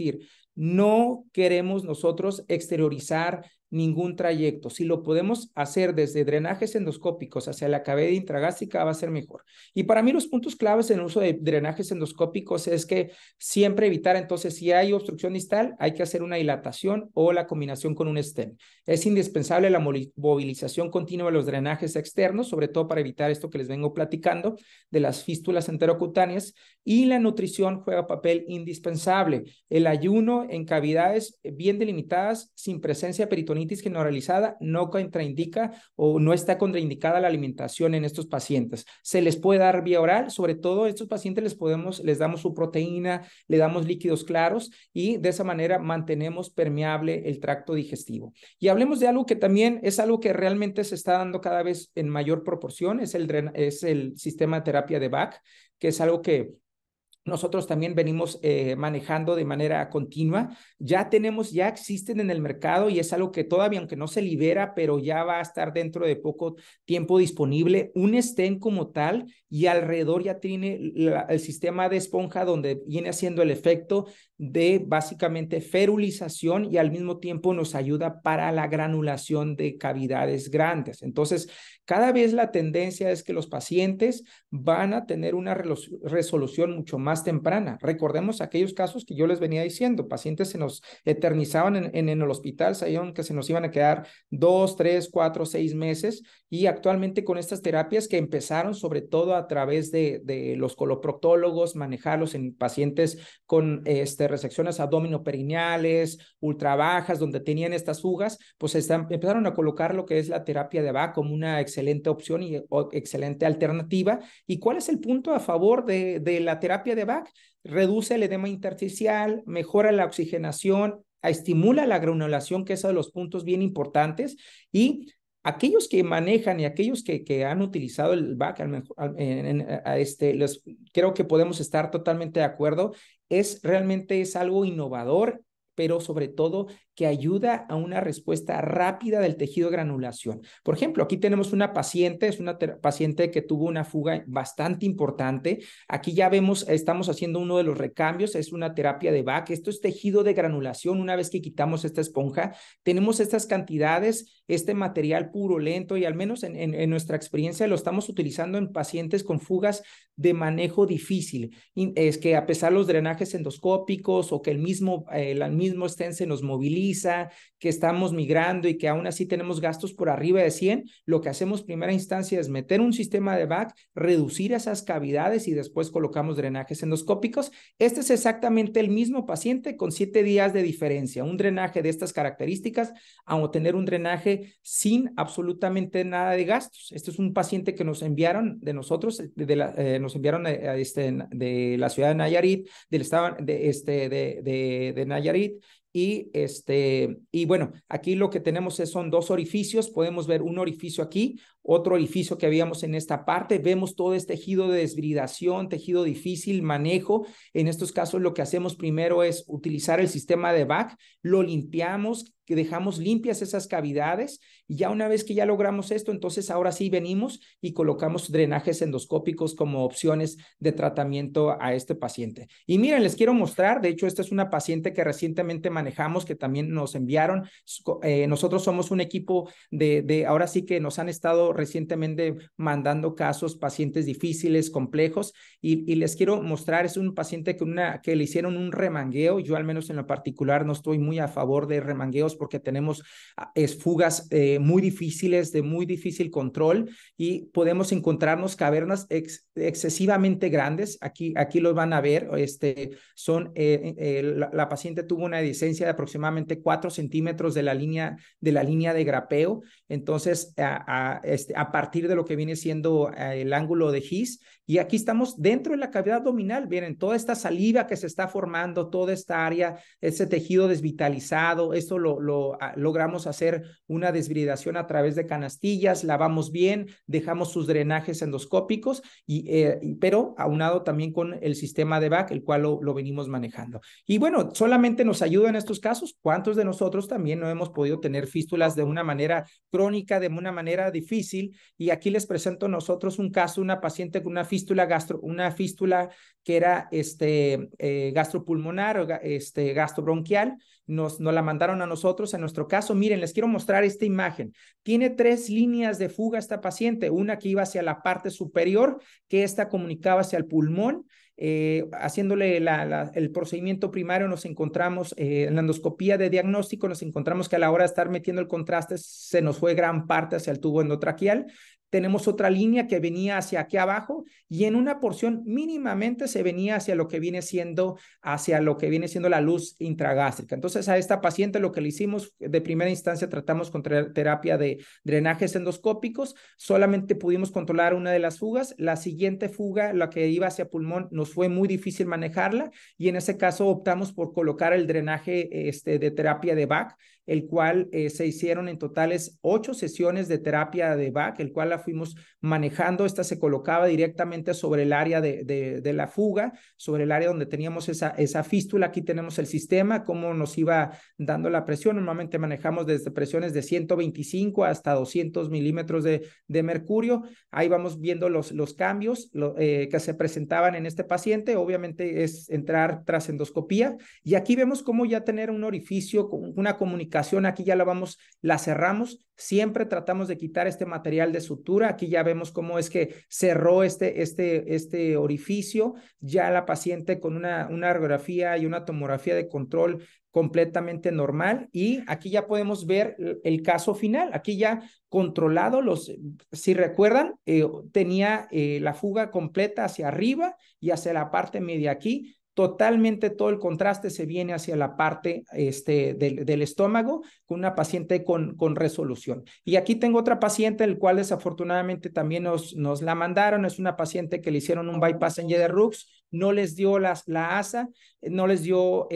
no queremos nosotros exteriorizar ningún trayecto. Si lo podemos hacer desde drenajes endoscópicos hacia la cavidad intragástrica, va a ser mejor. Y para mí los puntos claves en el uso de drenajes endoscópicos es que siempre evitar, entonces, si hay obstrucción distal, hay que hacer una dilatación o la combinación con un stent. Es indispensable la movilización continua de los drenajes externos, sobre todo para evitar esto que les vengo platicando de las fístulas enterocutáneas, y la nutrición juega papel indispensable. El ayuno en cavidades bien delimitadas, sin presencia peritoniana generalizada, no contraindica o no está contraindicada la alimentación en estos pacientes. Se les puede dar vía oral, sobre todo a estos pacientes les damos su proteína, le damos líquidos claros, y de esa manera mantenemos permeable el tracto digestivo. Y hablemos de algo que también es algo que realmente se está dando cada vez en mayor proporción, es el sistema de terapia de Bach, que es algo que nosotros también venimos manejando de manera continua. Ya existen en el mercado, y es algo que todavía, aunque no se libera, pero ya va a estar dentro de poco tiempo disponible, un stent como tal, y alrededor ya tiene el sistema de esponja donde viene haciendo el efecto de básicamente ferulización, y al mismo tiempo nos ayuda para la granulación de cavidades grandes. Entonces, cada vez la tendencia es que los pacientes van a tener una resolución mucho más temprana. Recordemos aquellos casos que yo les venía diciendo, pacientes se nos eternizaban en el hospital, sabían que se nos iban a quedar 2, 3, 4, 6 meses, y actualmente con estas terapias que empezaron sobre todo a través de los coloproctólogos, manejarlos en pacientes con resecciones abdominoperineales, ultra bajas, donde tenían estas fugas, pues empezaron a colocar lo que es la terapia de Bach como una excelente opción y excelente alternativa. ¿Y cuál es el punto a favor de la terapia de Bach? Reduce el edema intersticial, mejora la oxigenación, estimula la granulación, que es uno de los puntos bien importantes, y aquellos que manejan y aquellos que han utilizado el Bach, creo que podemos estar totalmente de acuerdo. Realmente es algo innovador, pero sobre todo que ayuda a una respuesta rápida del tejido de granulación. Por ejemplo, aquí tenemos una paciente, es una paciente que tuvo una fuga bastante importante. Aquí ya vemos, estamos haciendo uno de los recambios, es una terapia de Bach. Esto es tejido de granulación. Una vez que quitamos esta esponja, tenemos estas cantidades, este material purulento, y al menos en nuestra experiencia lo estamos utilizando en pacientes con fugas de manejo difícil. Y es que a pesar de los drenajes endoscópicos o que el mismo stent se nos moviliza, que estamos migrando y que aún así tenemos gastos por arriba de 100, lo que hacemos en primera instancia es meter un sistema de Bach, reducir esas cavidades, y después colocamos drenajes endoscópicos. Este es exactamente el mismo paciente con 7 días de diferencia. Un drenaje de estas características a tener un drenaje sin absolutamente nada de gastos. Este es un paciente que nos enviaron de nosotros, nos enviaron de la ciudad de Nayarit, del estado de Nayarit. Y bueno, aquí lo que tenemos son 2 orificios. Podemos ver un orificio aquí, otro orificio que habíamos en esta parte. Vemos todo este tejido de desbridación, tejido difícil, manejo. En estos casos lo que hacemos primero es utilizar el sistema de Bach, lo limpiamos, que dejamos limpias esas cavidades, y ya una vez que ya logramos esto, entonces ahora sí venimos y colocamos drenajes endoscópicos como opciones de tratamiento a este paciente. Y miren, les quiero mostrar, de hecho, esta es una paciente que recientemente manejamos, que también nos enviaron. Nosotros somos un equipo ahora sí que nos han estado recientemente mandando casos, pacientes difíciles, complejos, y les quiero mostrar, es un paciente que le hicieron un remangueo. Yo al menos en lo particular no estoy muy a favor de remangueos porque tenemos fugas muy difíciles, de muy difícil control, y podemos encontrarnos cavernas excesivamente grandes. Aquí los van a ver. La paciente tuvo una dehiscencia de aproximadamente 4 centímetros de la línea de grapeo. Entonces, a partir de lo que viene siendo el ángulo de His, y aquí estamos dentro de la cavidad abdominal. Miren, toda esta saliva que se está formando, toda esta área, ese tejido desvitalizado, esto logramos hacer una desviridación a través de canastillas, lavamos bien, dejamos sus drenajes endoscópicos, pero aunado también con el sistema de VAC, el cual lo venimos manejando. Y bueno, solamente nos ayuda en estos casos. ¿Cuántos de nosotros también no hemos podido tener fístulas de una manera crónica, de una manera difícil? Y aquí les presento a nosotros un caso, una paciente con una fístula que era gastropulmonar o gastrobronquial. Nos la mandaron a nosotros. En nuestro caso, miren, les quiero mostrar esta imagen. Tiene 3 líneas de fuga esta paciente, una que iba hacia la parte superior, que esta comunicaba hacia el pulmón. Haciéndole el procedimiento primario, nos encontramos en la endoscopía de diagnóstico, nos encontramos que a la hora de estar metiendo el contraste se nos fue gran parte hacia el tubo endotraqueal. Tenemos otra línea que venía hacia aquí abajo, y en una porción mínimamente se venía hacia lo que viene siendo la luz intragástrica. Entonces, a esta paciente lo que le hicimos de primera instancia, tratamos con terapia de drenajes endoscópicos. Solamente pudimos controlar una de las fugas. La siguiente fuga, la que iba hacia pulmón, nos fue muy difícil manejarla, y en ese caso optamos por colocar el drenaje de terapia de VAC, el cual se hicieron en totales 8 sesiones de terapia de VAC, el cual la fuimos manejando. Esta se colocaba directamente sobre el área de la fuga, sobre el área donde teníamos esa fístula. Aquí tenemos el sistema, cómo nos iba dando la presión. Normalmente manejamos desde presiones de 125 hasta 200 milímetros de mercurio. Ahí vamos viendo los cambios que se presentaban en este paciente. Obviamente es entrar tras endoscopía, y aquí vemos cómo ya tener un orificio, una comunicación. Aquí ya la cerramos. Siempre tratamos de quitar este material de sutura. Aquí ya vemos cómo es que cerró este orificio. Ya la paciente con una radiografía y una tomografía de control completamente normal, y aquí ya podemos ver el caso final. Aquí ya controlado, si recuerdan, tenía la fuga completa hacia arriba y hacia la parte media. Aquí totalmente todo el contraste se viene hacia la parte del estómago, con una paciente con resolución. Y aquí tengo otra paciente, el cual desafortunadamente también nos la mandaron. Es una paciente que le hicieron un bypass en Yeder-Rux, no les dio la ASA, no les dio,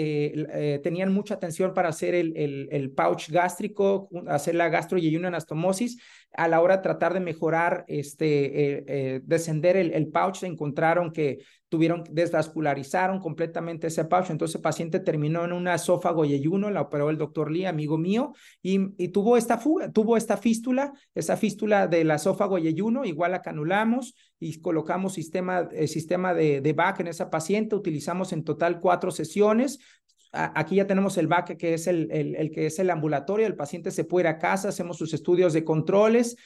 tenían mucha atención para hacer el pouch gástrico, hacer la gastroyeyuno anastomosis. A la hora de tratar de mejorar, descender el pouch, se encontraron que desvascularizaron completamente ese pouch. Entonces el paciente terminó en un esófago yeyuno, la operó el doctor Lee, amigo mío, y tuvo esta fuga, tuvo esa fístula del esófago yeyuno. Igual la canulamos y colocamos sistema de VAC en esa paciente. Utilizamos en total 4 sesiones. Aquí ya tenemos el VAC, que es el que es el ambulatorio. El paciente se puede ir a casa, hacemos sus estudios de controles,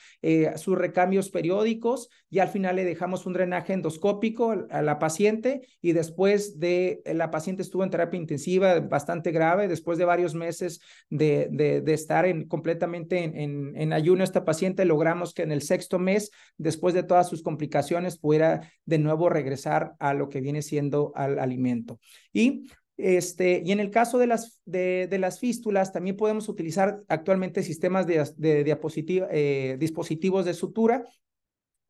sus recambios periódicos, y al final le dejamos un drenaje endoscópico a la paciente. Y después la paciente estuvo en terapia intensiva bastante grave. Después de varios meses de estar completamente en ayuno, esta paciente logramos que en el 6º mes, después de todas sus complicaciones, pudiera de nuevo regresar a lo que viene siendo al alimento. Y en el caso de las fístulas, también podemos utilizar actualmente sistemas de dispositivos de sutura.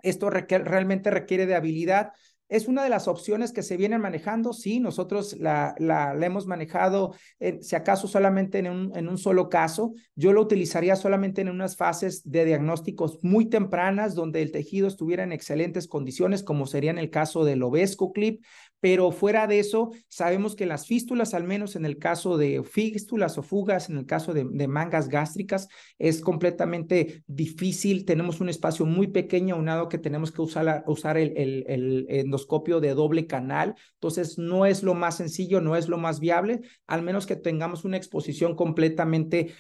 Esto realmente requiere de habilidad, Es una de las opciones que se vienen manejando. Sí, nosotros la hemos manejado, si acaso solamente en un solo caso. Yo lo utilizaría solamente en unas fases de diagnósticos muy tempranas, donde el tejido estuviera en excelentes condiciones, como sería en el caso del Ovesco Clip. Pero fuera de eso, sabemos que las fístulas, al menos en el caso de fístulas o fugas, en el caso de mangas gástricas, es completamente difícil. Tenemos un espacio muy pequeño, aunado que tenemos que usar el endoscopio de doble canal. Entonces, no es lo más sencillo, no es lo más viable, al menos que tengamos una exposición completamente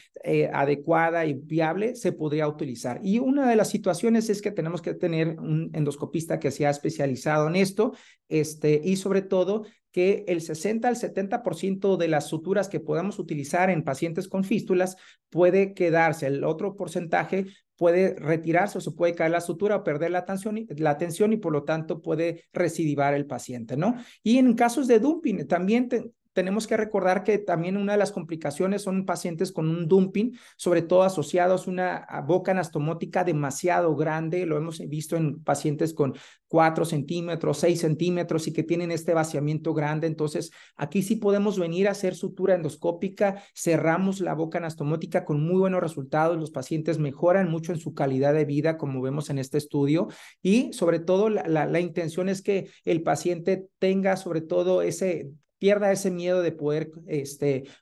adecuada y viable, se podría utilizar. Y una de las situaciones es que tenemos que tener un endoscopista que sea especializado en esto, y sobre todo que el 60 al 70% de las suturas que podamos utilizar en pacientes con fístulas puede quedarse. El otro porcentaje puede retirarse o se puede caer la sutura o perder la tensión y por lo tanto puede recidivar el paciente, ¿no? Y en casos de dumping también tenemos que recordar que también una de las complicaciones son pacientes con un dumping, sobre todo asociados a una boca anastomótica demasiado grande. Lo hemos visto en pacientes con 4 centímetros, 6 centímetros y que tienen este vaciamiento grande. Entonces, aquí sí podemos venir a hacer sutura endoscópica, cerramos la boca anastomótica con muy buenos resultados. Los pacientes mejoran mucho en su calidad de vida, como vemos en este estudio, y sobre todo la intención es que el paciente tenga sobre todo pierda ese miedo de poder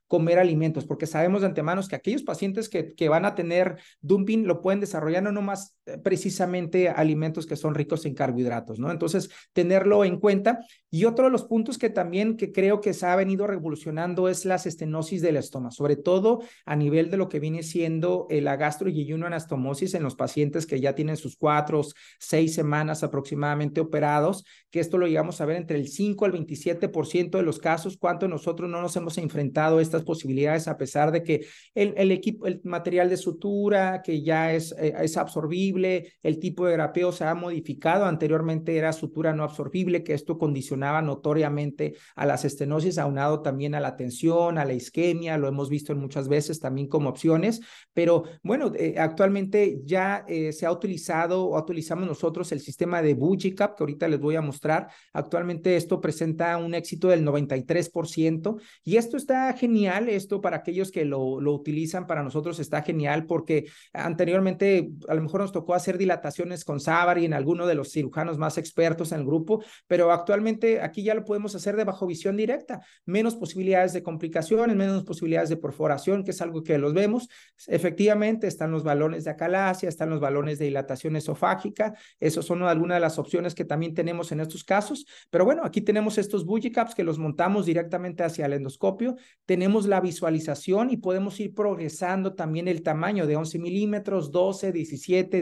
comer alimentos, porque sabemos de antemano que aquellos pacientes que van a tener dumping lo pueden desarrollar no nomás precisamente alimentos que son ricos en carbohidratos, ¿no? Entonces, tenerlo en cuenta. Y otro de los puntos que también que creo que se ha venido revolucionando es las estenosis del estómago, sobre todo a nivel de lo que viene siendo la gastroyeyunoanastomosis en los pacientes que ya tienen sus 4 o 6 semanas aproximadamente operados, que esto lo llegamos a ver entre el 5 al 27% de los casos. Cuánto nosotros no nos hemos enfrentado a estas posibilidades, a pesar de que el material de sutura que ya es absorbible, el tipo de grapeo se ha modificado. Anteriormente era sutura no absorbible, que esto condicionaba notoriamente a las estenosis, aunado también a la tensión, a la isquemia. Lo hemos visto en muchas veces también como opciones, pero bueno, actualmente ya se ha utilizado o utilizamos nosotros el sistema de Bujicap, que ahorita les voy a mostrar. Actualmente esto presenta un éxito del 93%, y esto está genial. Esto para aquellos que lo utilizan, para nosotros está genial, porque anteriormente a lo mejor nos tocó hacer dilataciones con Savary en alguno de los cirujanos más expertos en el grupo, pero actualmente aquí ya lo podemos hacer de bajo visión directa, menos posibilidades de complicaciones, menos posibilidades de perforación, que es algo que los vemos. Efectivamente están los balones de acalasia, están los balones de dilatación esofágica. Esos son algunas de las opciones que también tenemos en estos casos. Pero bueno, aquí tenemos estos Bujicaps que los montamos directamente hacia el endoscopio. Tenemos la visualización y podemos ir progresando también el tamaño de 11 milímetros, 12, 17,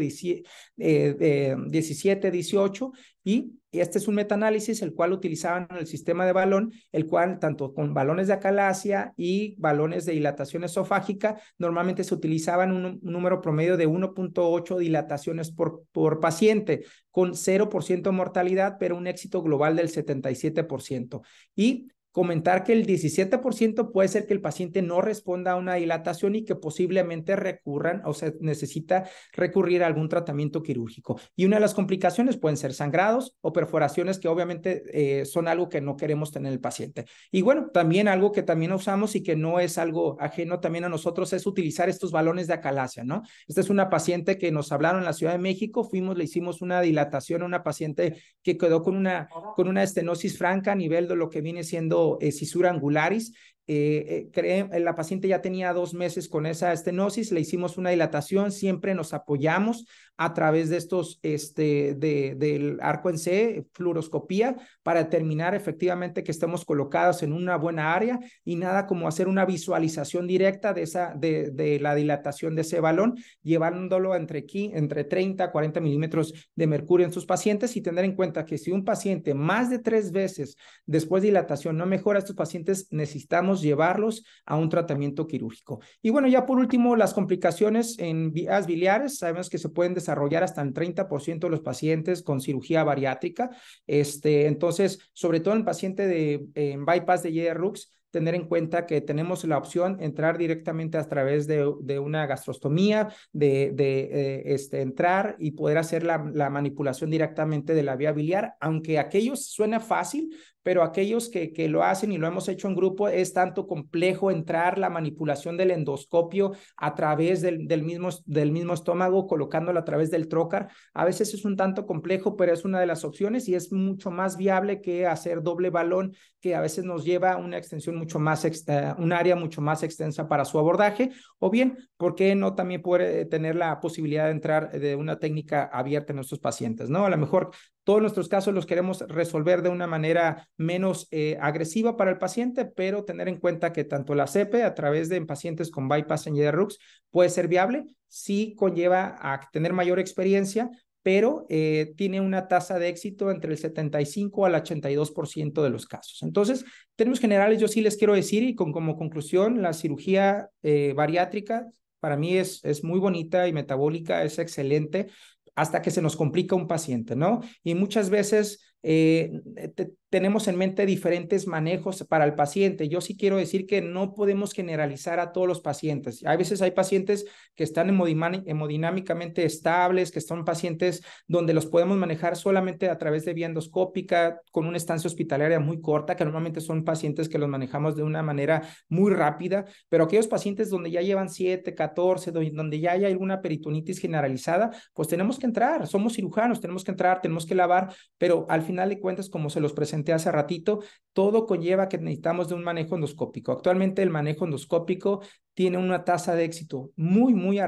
17, 18. Y este es un metaanálisis, el cual utilizaban en el sistema de balón, el cual tanto con balones de acalasia y balones de dilatación esofágica, normalmente se utilizaban un número promedio de 1.8 dilataciones por paciente, con 0% mortalidad, pero un éxito global del 77%. Y comentar que el 17% puede ser que el paciente no responda a una dilatación y que posiblemente recurran, o sea, necesita recurrir a algún tratamiento quirúrgico. Y una de las complicaciones pueden ser sangrados o perforaciones, que obviamente son algo que no queremos tener en el paciente. Y bueno, también algo que también usamos y que no es algo ajeno también a nosotros es utilizar estos balones de acalasia, ¿no? Esta es una paciente que nos hablaron en la Ciudad de México, le hicimos una dilatación a una paciente que quedó con una estenosis franca a nivel de lo que viene siendo cisura angularis. La paciente ya tenía 2 meses con esa estenosis, le hicimos una dilatación. Siempre nos apoyamos a través de estos del arco en C, fluoroscopía, para determinar efectivamente que estemos colocados en una buena área, y nada como hacer una visualización directa de la dilatación de ese balón, llevándolo entre 30 a 40 milímetros de mercurio en sus pacientes, y tener en cuenta que si un paciente más de 3 veces después de dilatación no mejora, estos pacientes necesitamos llevarlos a un tratamiento quirúrgico. Y bueno, ya por último, las complicaciones en vías biliares, sabemos que se pueden desarrollar hasta el 30% de los pacientes con cirugía bariátrica. Entonces, sobre todo en el paciente en bypass de Jeder-Rux, tener en cuenta que tenemos la opción de entrar directamente a través de una gastrostomía, entrar y poder hacer la manipulación directamente de la vía biliar, aunque aquellos suena fácil, pero aquellos que lo hacen y lo hemos hecho en grupo, es tanto complejo entrar la manipulación del endoscopio a través del mismo estómago, colocándolo a través del trocar. A veces es un tanto complejo, pero es una de las opciones y es mucho más viable que hacer doble balón, que a veces nos lleva a una extensión mucho más, un área mucho más extensa para su abordaje, o bien, ¿por qué no también poder tener la posibilidad de entrar de una técnica abierta en nuestros pacientes, ¿no? A lo mejor todos nuestros casos los queremos resolver de una manera menos agresiva para el paciente, pero tener en cuenta que tanto la CEPE a través de en pacientes con bypass en Rux puede ser viable, sí conlleva a tener mayor experiencia, pero tiene una tasa de éxito entre el 75 al 82% de los casos. Entonces, en términos generales, yo sí les quiero decir, y como conclusión, la cirugía bariátrica para mí es muy bonita y metabólica, es excelente, hasta que se nos complica un paciente, ¿no? Y muchas veces tenemos en mente diferentes manejos para el paciente. Yo sí quiero decir que no podemos generalizar a todos los pacientes. A veces hay pacientes que están hemodinámicamente estables, que son pacientes donde los podemos manejar solamente a través de vía endoscópica, con una estancia hospitalaria muy corta, que normalmente son pacientes que los manejamos de una manera muy rápida, pero aquellos pacientes donde ya llevan 7, 14, donde ya hay alguna peritonitis generalizada, pues tenemos que entrar, somos cirujanos, tenemos que entrar, tenemos que lavar, pero al final de cuentas, como se los presenté hace ratito, todo conlleva que necesitamos de un manejo endoscópico. Actualmente el manejo endoscópico tiene una tasa de éxito muy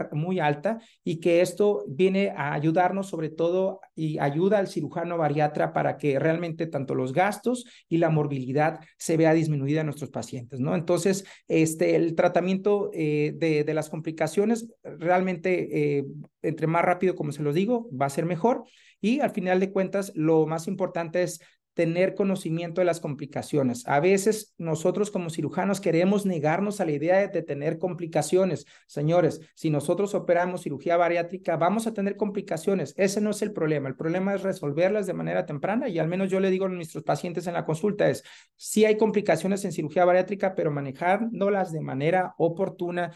alta, y que esto viene a ayudarnos sobre todo y ayuda al cirujano bariatra para que realmente tanto los gastos y la morbilidad se vea disminuida en nuestros pacientes, ¿no? Entonces, el tratamiento de las complicaciones realmente, entre más rápido, como se los digo, va a ser mejor, y al final de cuentas, lo más importante es tener conocimiento de las complicaciones. A veces nosotros como cirujanos queremos negarnos a la idea de tener complicaciones. Señores, si nosotros operamos cirugía bariátrica, vamos a tener complicaciones. Ese no es el problema. El problema es resolverlas de manera temprana, y al menos yo le digo a nuestros pacientes en la consulta es, sí hay complicaciones en cirugía bariátrica, pero manejándolas de manera oportuna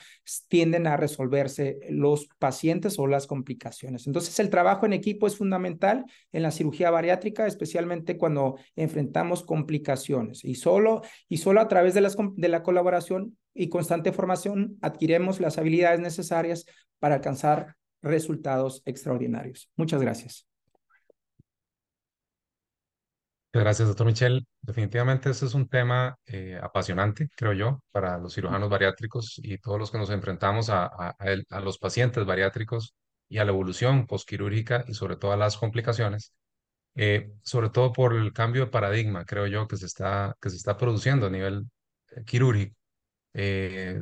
tienden a resolverse los pacientes o las complicaciones. Entonces, el trabajo en equipo es fundamental en la cirugía bariátrica, especialmente cuando enfrentamos complicaciones, y solo a través de la colaboración y constante formación adquirimos las habilidades necesarias para alcanzar resultados extraordinarios. Muchas gracias. Gracias, doctor Michel. Definitivamente este es un tema apasionante, creo yo, para los cirujanos bariátricos y todos los que nos enfrentamos a los pacientes bariátricos y a la evolución postquirúrgica y sobre todo a las complicaciones, sobre todo por el cambio de paradigma, creo yo, que se está produciendo a nivel quirúrgico. Eh,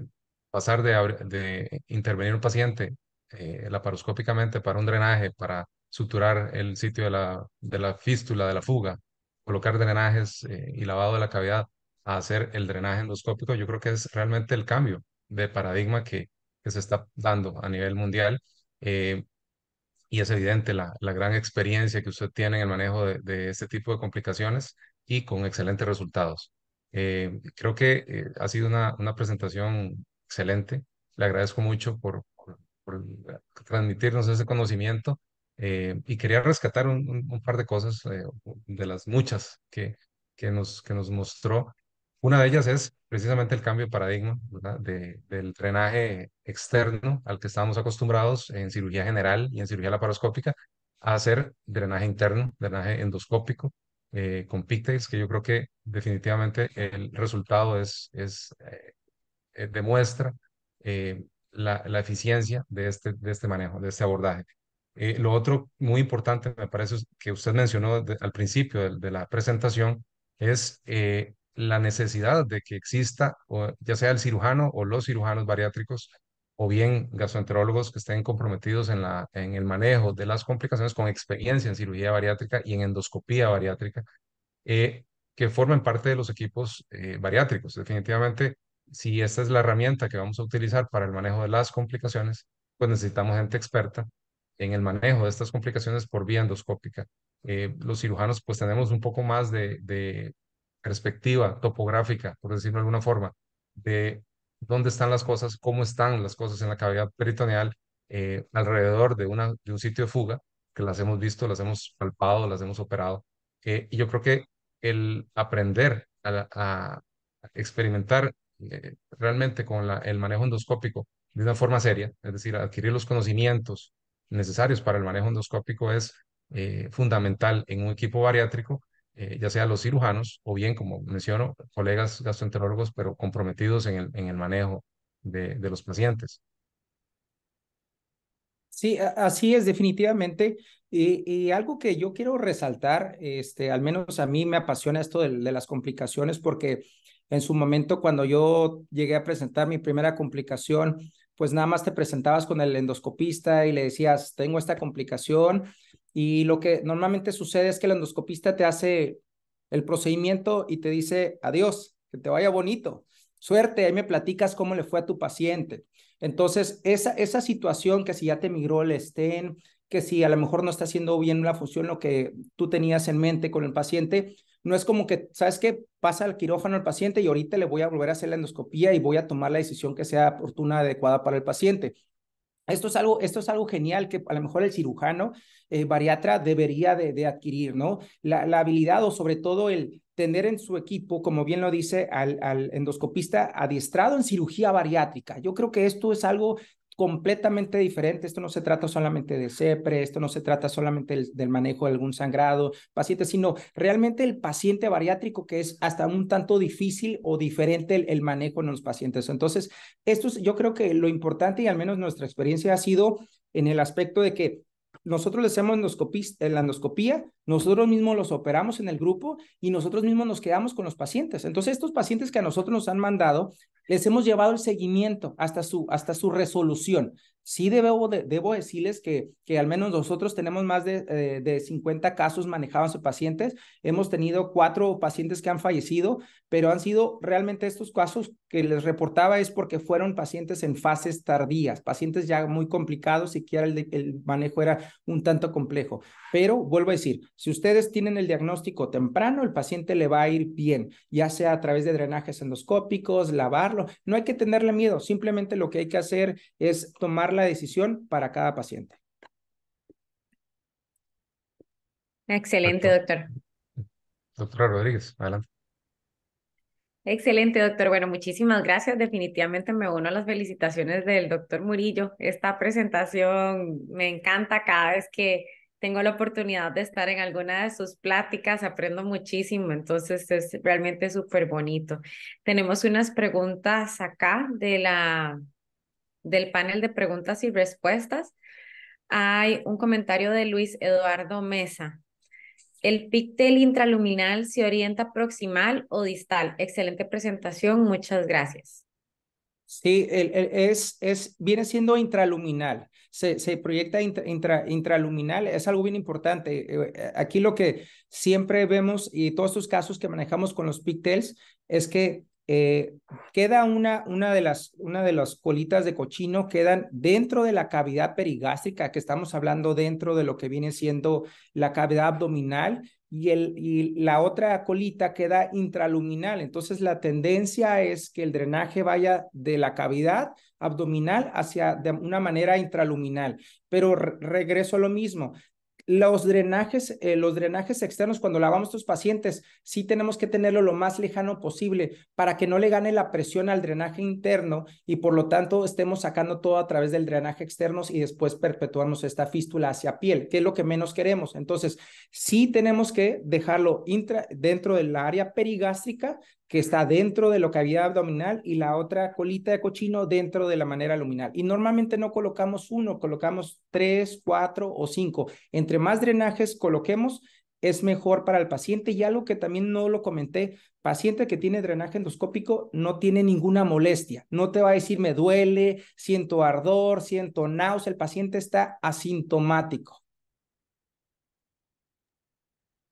Pasar de intervenir un paciente laparoscópicamente para un drenaje, para suturar el sitio de la fístula, de la fuga, colocar drenajes y lavado de la cavidad, a hacer el drenaje endoscópico, yo creo que es realmente el cambio de paradigma que se está dando a nivel mundial. eh, y es evidente la gran experiencia que usted tiene en el manejo de este tipo de complicaciones y con excelentes resultados. Creo que ha sido una presentación excelente. Le agradezco mucho por transmitirnos ese conocimiento, y quería rescatar un par de cosas de las muchas que nos mostró. Una de ellas es precisamente el cambio de paradigma, ¿verdad? Del drenaje externo al que estábamos acostumbrados en cirugía general y en cirugía laparoscópica, a hacer drenaje interno, drenaje endoscópico, con pigtails, que yo creo que definitivamente el resultado demuestra la eficiencia de este manejo, de este abordaje. Lo otro muy importante, me parece, que usted mencionó al principio de la presentación, es la necesidad de que exista, ya sea el cirujano o los cirujanos bariátricos, o bien gastroenterólogos que estén comprometidos en el manejo de las complicaciones, con experiencia en cirugía bariátrica y en endoscopía bariátrica, eh, que formen parte de los equipos bariátricos. Definitivamente, si esta es la herramienta que vamos a utilizar para el manejo de las complicaciones, pues necesitamos gente experta en el manejo de estas complicaciones por vía endoscópica. Los cirujanos pues tenemos un poco más de perspectiva topográfica, por decirlo de alguna forma, de dónde están las cosas, cómo están las cosas en la cavidad peritoneal alrededor de un sitio de fuga, que las hemos visto, las hemos palpado, las hemos operado. Y yo creo que el aprender a experimentar realmente con el manejo endoscópico de una forma seria, es decir, adquirir los conocimientos necesarios para el manejo endoscópico es fundamental en un equipo bariátrico, ya sea los cirujanos o bien, como menciono, colegas gastroenterólogos, pero comprometidos en el manejo de los pacientes. Sí, así es, definitivamente. Y algo que yo quiero resaltar, al menos a mí me apasiona esto de las complicaciones, porque en su momento cuando yo llegué a presentar mi primera complicación, pues nada más te presentabas con el endoscopista y le decías, tengo esta complicación. Y lo que normalmente sucede es que el endoscopista te hace el procedimiento y te dice, adiós, que te vaya bonito. Suerte, ahí me platicas cómo le fue a tu paciente. Entonces, esa situación que si ya te migró el stent, que si a lo mejor no está haciendo bien la función lo que tú tenías en mente con el paciente, no es como que, ¿sabes qué? Pasa al quirófano al paciente y ahorita le voy a volver a hacer la endoscopía y voy a tomar la decisión que sea oportuna, adecuada para el paciente. Esto es algo genial que a lo mejor el cirujano bariatra debería de adquirir, ¿no? La habilidad o sobre todo el tener en su equipo, como bien lo dice, al endoscopista adiestrado en cirugía bariátrica. Yo creo que esto es algo completamente diferente. Esto no se trata solamente de CEPRE, esto no se trata solamente del manejo de algún sangrado paciente, sino realmente el paciente bariátrico, que es hasta un tanto difícil o diferente el manejo en los pacientes. Entonces, yo creo que lo importante, y al menos nuestra experiencia ha sido en el aspecto de que nosotros le hacemos la endoscopía, nosotros mismos los operamos en el grupo y nosotros mismos nos quedamos con los pacientes. Entonces, estos pacientes que a nosotros nos han mandado, les hemos llevado el seguimiento hasta su resolución. Sí debo decirles que al menos nosotros tenemos más de 50 casos manejados en pacientes. Hemos tenido 4 pacientes que han fallecido, pero han sido realmente estos casos que les reportaba es porque fueron pacientes en fases tardías, pacientes ya muy complicados, siquiera el manejo era un tanto complejo. Pero vuelvo a decir, si ustedes tienen el diagnóstico temprano, el paciente le va a ir bien, ya sea a través de drenajes endoscópicos, lavarlo, no hay que tenerle miedo, simplemente lo que hay que hacer es tomar la decisión para cada paciente. Excelente, Perfecto. doctor. Doctora Rodríguez, adelante. Excelente, doctor. Bueno, muchísimas gracias. Definitivamente me uno a las felicitaciones del doctor Murillo. Esta presentación me encanta cada vez que tengo la oportunidad de estar en alguna de sus pláticas, aprendo muchísimo, entonces es realmente súper bonito. Tenemos unas preguntas acá del panel de preguntas y respuestas. Hay un comentario de Luis Eduardo Mesa. ¿El píctel intraluminal se orienta proximal o distal? Excelente presentación, muchas gracias. Sí, viene siendo intraluminal, se proyecta intraluminal, es algo bien importante. Aquí lo que siempre vemos y todos estos casos que manejamos con los pigtails es que queda una de las colitas de cochino quedan dentro de la cavidad perigástrica, que estamos hablando dentro de lo que viene siendo la cavidad abdominal, y la otra colita queda intraluminal. Entonces, la tendencia es que el drenaje vaya de la cavidad abdominal hacia de una manera intraluminal. Pero regreso a lo mismo. Los drenajes externos, cuando lavamos a estos pacientes, sí tenemos que tenerlo lo más lejano posible para que no le gane la presión al drenaje interno y por lo tanto estemos sacando todo a través del drenaje externo y después perpetuamos esta fístula hacia piel, que es lo que menos queremos. Entonces, sí tenemos que dejarlo dentro del área perigástrica, que está dentro de la cavidad abdominal, y la otra colita de cochino dentro de la manera luminal. Y normalmente no colocamos uno, colocamos 3, 4 o 5. Entre más drenajes coloquemos, es mejor para el paciente. Y algo que también no lo comenté, paciente que tiene drenaje endoscópico no tiene ninguna molestia. No te va a decir me duele, siento ardor, siento náusea. El paciente está asintomático.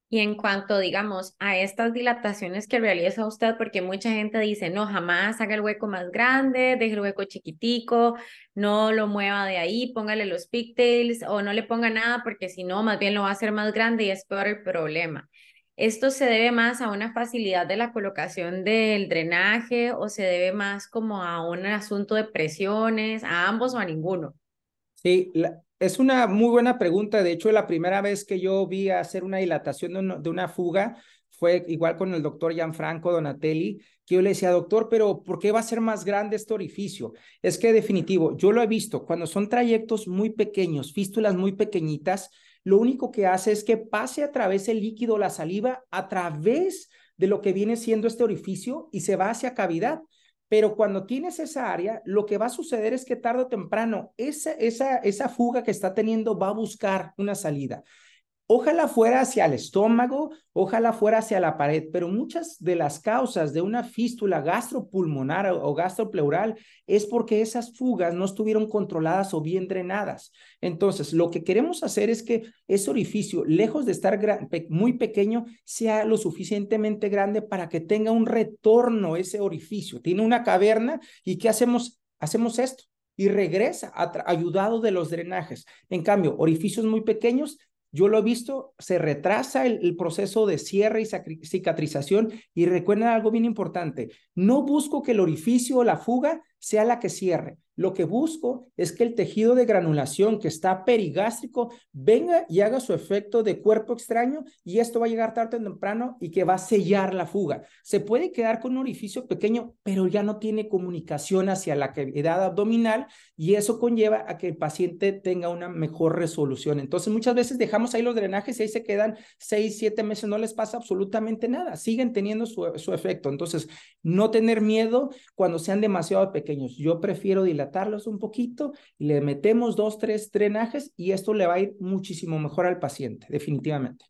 Y en cuanto, digamos, a estas dilataciones que realiza usted, porque mucha gente dice, no, jamás haga el hueco más grande, deje el hueco chiquitico, no lo mueva de ahí, póngale los pigtails o no le ponga nada porque si no, más bien lo va a hacer más grande y es peor el problema. ¿Esto se debe más a una facilidad de la colocación del drenaje o se debe más como a un asunto de presiones, a ambos o a ninguno? Sí, es una muy buena pregunta. De hecho, la primera vez que yo vi hacer una dilatación de una fuga fue igual con el doctor Gianfranco Donatelli, que yo le decía, doctor, pero ¿por qué va a ser más grande este orificio? Es que definitivo, yo lo he visto, cuando son trayectos muy pequeños, fístulas muy pequeñitas, lo único que hace es que pase a través el líquido, la saliva, a través de lo que viene siendo este orificio y se va hacia cavidad. Pero cuando tienes esa área, lo que va a suceder es que tarde o temprano esa fuga que está teniendo va a buscar una salida. Ojalá fuera hacia el estómago, ojalá fuera hacia la pared, pero muchas de las causas de una fístula gastropulmonar o gastropleural es porque esas fugas no estuvieron controladas o bien drenadas. Entonces, lo que queremos hacer es que ese orificio, lejos de estar muy pequeño, sea lo suficientemente grande para que tenga un retorno ese orificio. Tiene una caverna y ¿qué hacemos? Hacemos esto y regresa ayudado de los drenajes. En cambio, orificios muy pequeños, yo lo he visto, se retrasa el proceso de cierre y cicatrización. Y recuerden algo bien importante, no busco que el orificio o la fuga sea la que cierre. Lo que busco es que el tejido de granulación que está perigástrico venga y haga su efecto de cuerpo extraño, y esto va a llegar tarde o temprano y que va a sellar la fuga. Se puede quedar con un orificio pequeño, pero ya no tiene comunicación hacia la cavidad abdominal, y eso conlleva a que el paciente tenga una mejor resolución. Entonces, muchas veces dejamos ahí los drenajes y ahí se quedan 6, 7 meses, no les pasa absolutamente nada, siguen teniendo su efecto. Entonces, no tener miedo cuando sean demasiado pequeños. Yo prefiero dilatarlos un poquito y le metemos 2, 3 drenajes y esto le va a ir muchísimo mejor al paciente, definitivamente.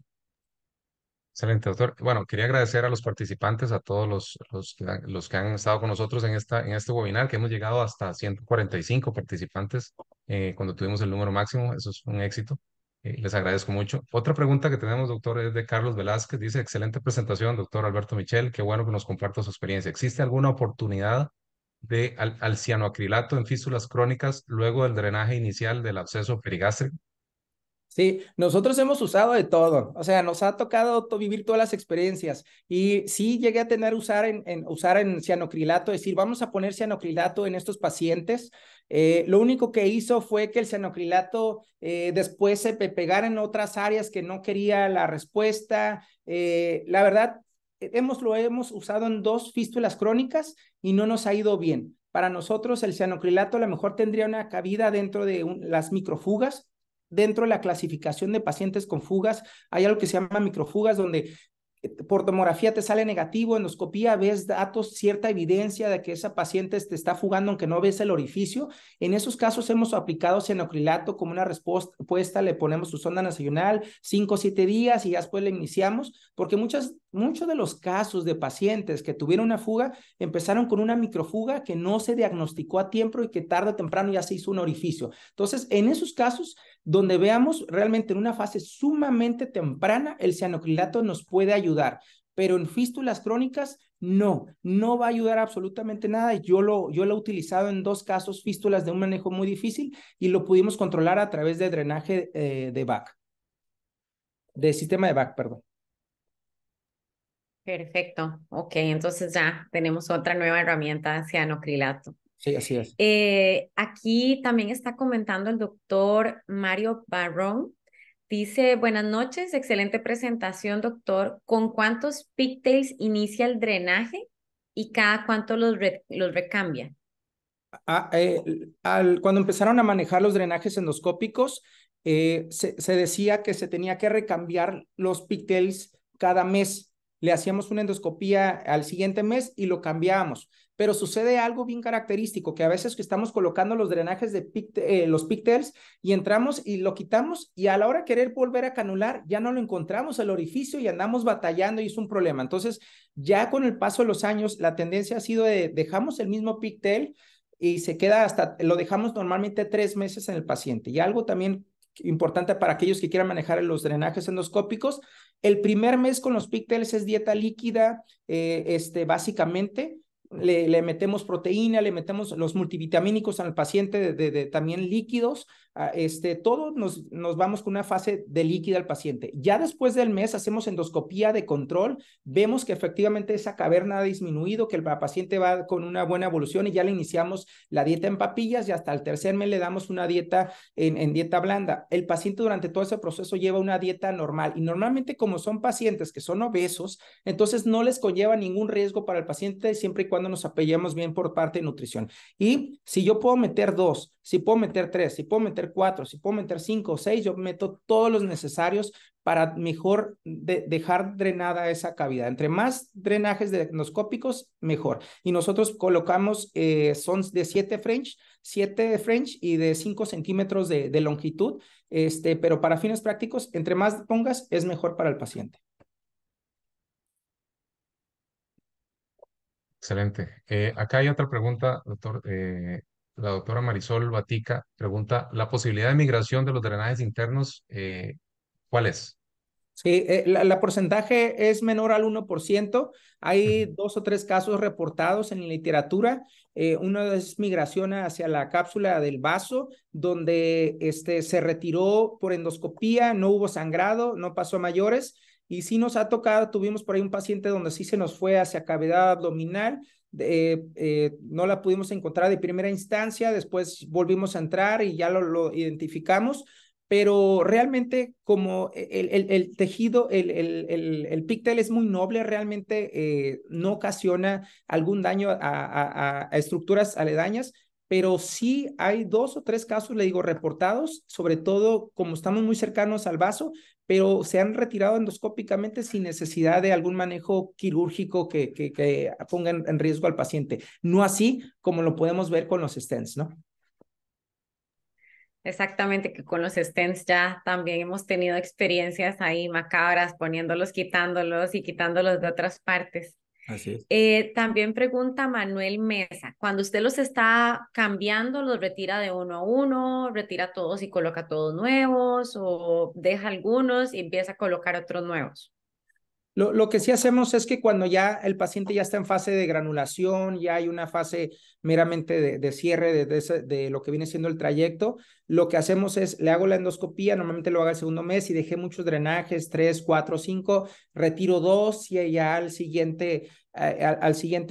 Excelente, doctor. Bueno, quería agradecer a los participantes, a todos los que han estado con nosotros en este webinar, que hemos llegado hasta 145 participantes cuando tuvimos el número máximo. Eso es un éxito. Les agradezco mucho. Otra pregunta que tenemos, doctor, es de Carlos Velázquez. Dice, excelente presentación, doctor Alberto Michel. Qué bueno que nos comparta su experiencia. ¿Existe alguna oportunidad de al cianoacrilato en fístulas crónicas luego del drenaje inicial del absceso perigástrico? Sí, nosotros hemos usado de todo, o sea, nos ha tocado vivir todas las experiencias, y sí llegué a tener usar en cianocrilato, es decir, vamos a poner cianocrilato en estos pacientes. Lo único que hizo fue que el cianocrilato después se pegara en otras áreas que no quería la respuesta. La verdad, lo hemos usado en 2 fístulas crónicas y no nos ha ido bien. Para nosotros el cianocrilato a lo mejor tendría una cabida dentro de las microfugas. Dentro de la clasificación de pacientes con fugas, hay algo que se llama microfugas, donde por tomografía te sale negativo, endoscopía ves datos, cierta evidencia de que esa paciente te está fugando aunque no ves el orificio. En esos casos hemos aplicado cianocrilato como una respuesta, le ponemos su sonda nasoional 5 o 7 días y ya después le iniciamos, porque muchos de los casos de pacientes que tuvieron una fuga empezaron con una microfuga que no se diagnosticó a tiempo y que tarde o temprano ya se hizo un orificio. Entonces, en esos casos donde veamos realmente en una fase sumamente temprana, el cianocrilato nos puede ayudar, pero en fístulas crónicas no va a ayudar absolutamente nada. Yo lo he utilizado en 2 casos, fístulas de un manejo muy difícil, y lo pudimos controlar a través de drenaje de BAC, de sistema de BAC, perdón. Perfecto. Ok, entonces ya tenemos otra nueva herramienta, cianocrilato. Sí, así es. Aquí también está comentando el doctor Mario Barrón. Dice, buenas noches, excelente presentación, doctor. ¿Con cuántos pigtails inicia el drenaje y cada cuánto los recambia? Cuando empezaron a manejar los drenajes endoscópicos, se decía que se tenía que recambiar los pigtails cada mes. Le hacíamos una endoscopía al siguiente mes y lo cambiábamos. Pero sucede algo bien característico, que a veces que estamos colocando los drenajes de los pigtails y entramos y lo quitamos, y a la hora de querer volver a canular ya no lo encontramos el orificio y andamos batallando y es un problema. Entonces, ya con el paso de los años, la tendencia ha sido de dejamos el mismo pigtail y se queda lo dejamos normalmente 3 meses en el paciente. Y algo también importante para aquellos que quieran manejar los drenajes endoscópicos, el primer mes con los pigtails es dieta líquida, básicamente. Le metemos proteína, le metemos los multivitamínicos al paciente también líquidos todos nos vamos con una fase de líquida al paciente. Ya después del mes hacemos endoscopía de control, vemos que efectivamente esa caverna ha disminuido, que el paciente va con una buena evolución y ya le iniciamos la dieta en papillas y hasta el tercer mes le damos una dieta en dieta blanda. El paciente durante todo ese proceso lleva una dieta normal y normalmente como son pacientes que son obesos, entonces no les conlleva ningún riesgo para el paciente siempre y cuando nos apoyemos bien por parte de nutrición. Y si yo puedo meter 2, si puedo meter 3, si puedo meter 4, si puedo meter 5 o 6, yo meto todos los necesarios para mejor dejar drenada esa cavidad. Entre más drenajes endoscópicos, mejor. Y nosotros colocamos, son de 7 French y de 5 centímetros de longitud, pero para fines prácticos, entre más pongas, es mejor para el paciente. Excelente. Acá hay otra pregunta, doctor. La doctora Marisol Batica pregunta, ¿la posibilidad de migración de los drenajes internos, cuál es? Sí, la porcentaje es menor al 1%. Hay 2 o 3 casos reportados en la literatura. Uno es migración hacia la cápsula del vaso, donde se retiró por endoscopía, no hubo sangrado, no pasó a mayores. Y sí nos ha tocado, tuvimos por ahí un paciente donde sí se nos fue hacia cavidad abdominal. No la pudimos encontrar de primera instancia, después volvimos a entrar y ya lo identificamos, pero realmente como el tejido, el pigtail es muy noble, realmente no ocasiona algún daño a estructuras aledañas, pero sí hay 2 o 3 casos, le digo, reportados, sobre todo como estamos muy cercanos al vaso, pero se han retirado endoscópicamente sin necesidad de algún manejo quirúrgico que ponga en riesgo al paciente. No así como lo podemos ver con los stents, ¿no? Exactamente, que con los stents ya también hemos tenido experiencias ahí macabras, poniéndolos, quitándolos y quitándolos de otras partes. Así es. También pregunta Manuel Mesa, cuando usted los está cambiando, ¿los retira de uno a uno, retira todos y coloca todos nuevos o deja algunos y empieza a colocar otros nuevos? Lo que sí hacemos es que cuando ya el paciente ya está en fase de granulación, ya hay una fase meramente de cierre de lo que viene siendo el trayecto, lo que hacemos es, le hago la endoscopía, normalmente lo hago el segundo mes y dejé muchos drenajes, 3, 4, 5, retiro 2 y ya al siguiente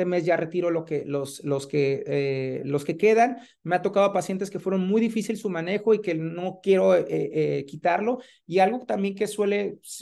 mes ya retiro los que quedan. Me ha tocado pacientes que fueron muy difícil su manejo y que no quiero quitarlo. Y algo también que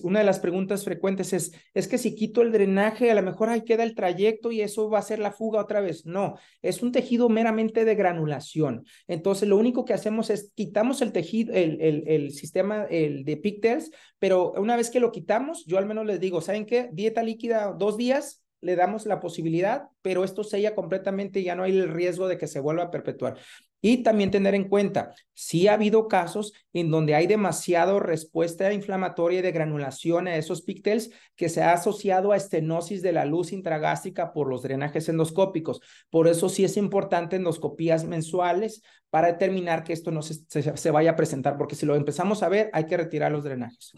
una de las preguntas frecuentes es que si quito el drenaje, a lo mejor ahí queda el trayecto y eso va a ser la fuga otra vez. No, es un tejido meramente de granulación. Entonces, lo único que hacemos es quitamos el tejido, el sistema de pigtails, pero una vez que lo quitamos, yo al menos les digo, ¿saben qué? Dieta líquida 2 días, le damos la posibilidad, pero esto sella completamente y ya no hay el riesgo de que se vuelva a perpetuar. Y también tener en cuenta, sí ha habido casos en donde hay demasiado respuesta inflamatoria y de granulación a esos pigtails que se ha asociado a estenosis de la luz intragástrica por los drenajes endoscópicos. Por eso sí es importante endoscopías mensuales para determinar que esto no se vaya a presentar, porque si lo empezamos a ver, hay que retirar los drenajes.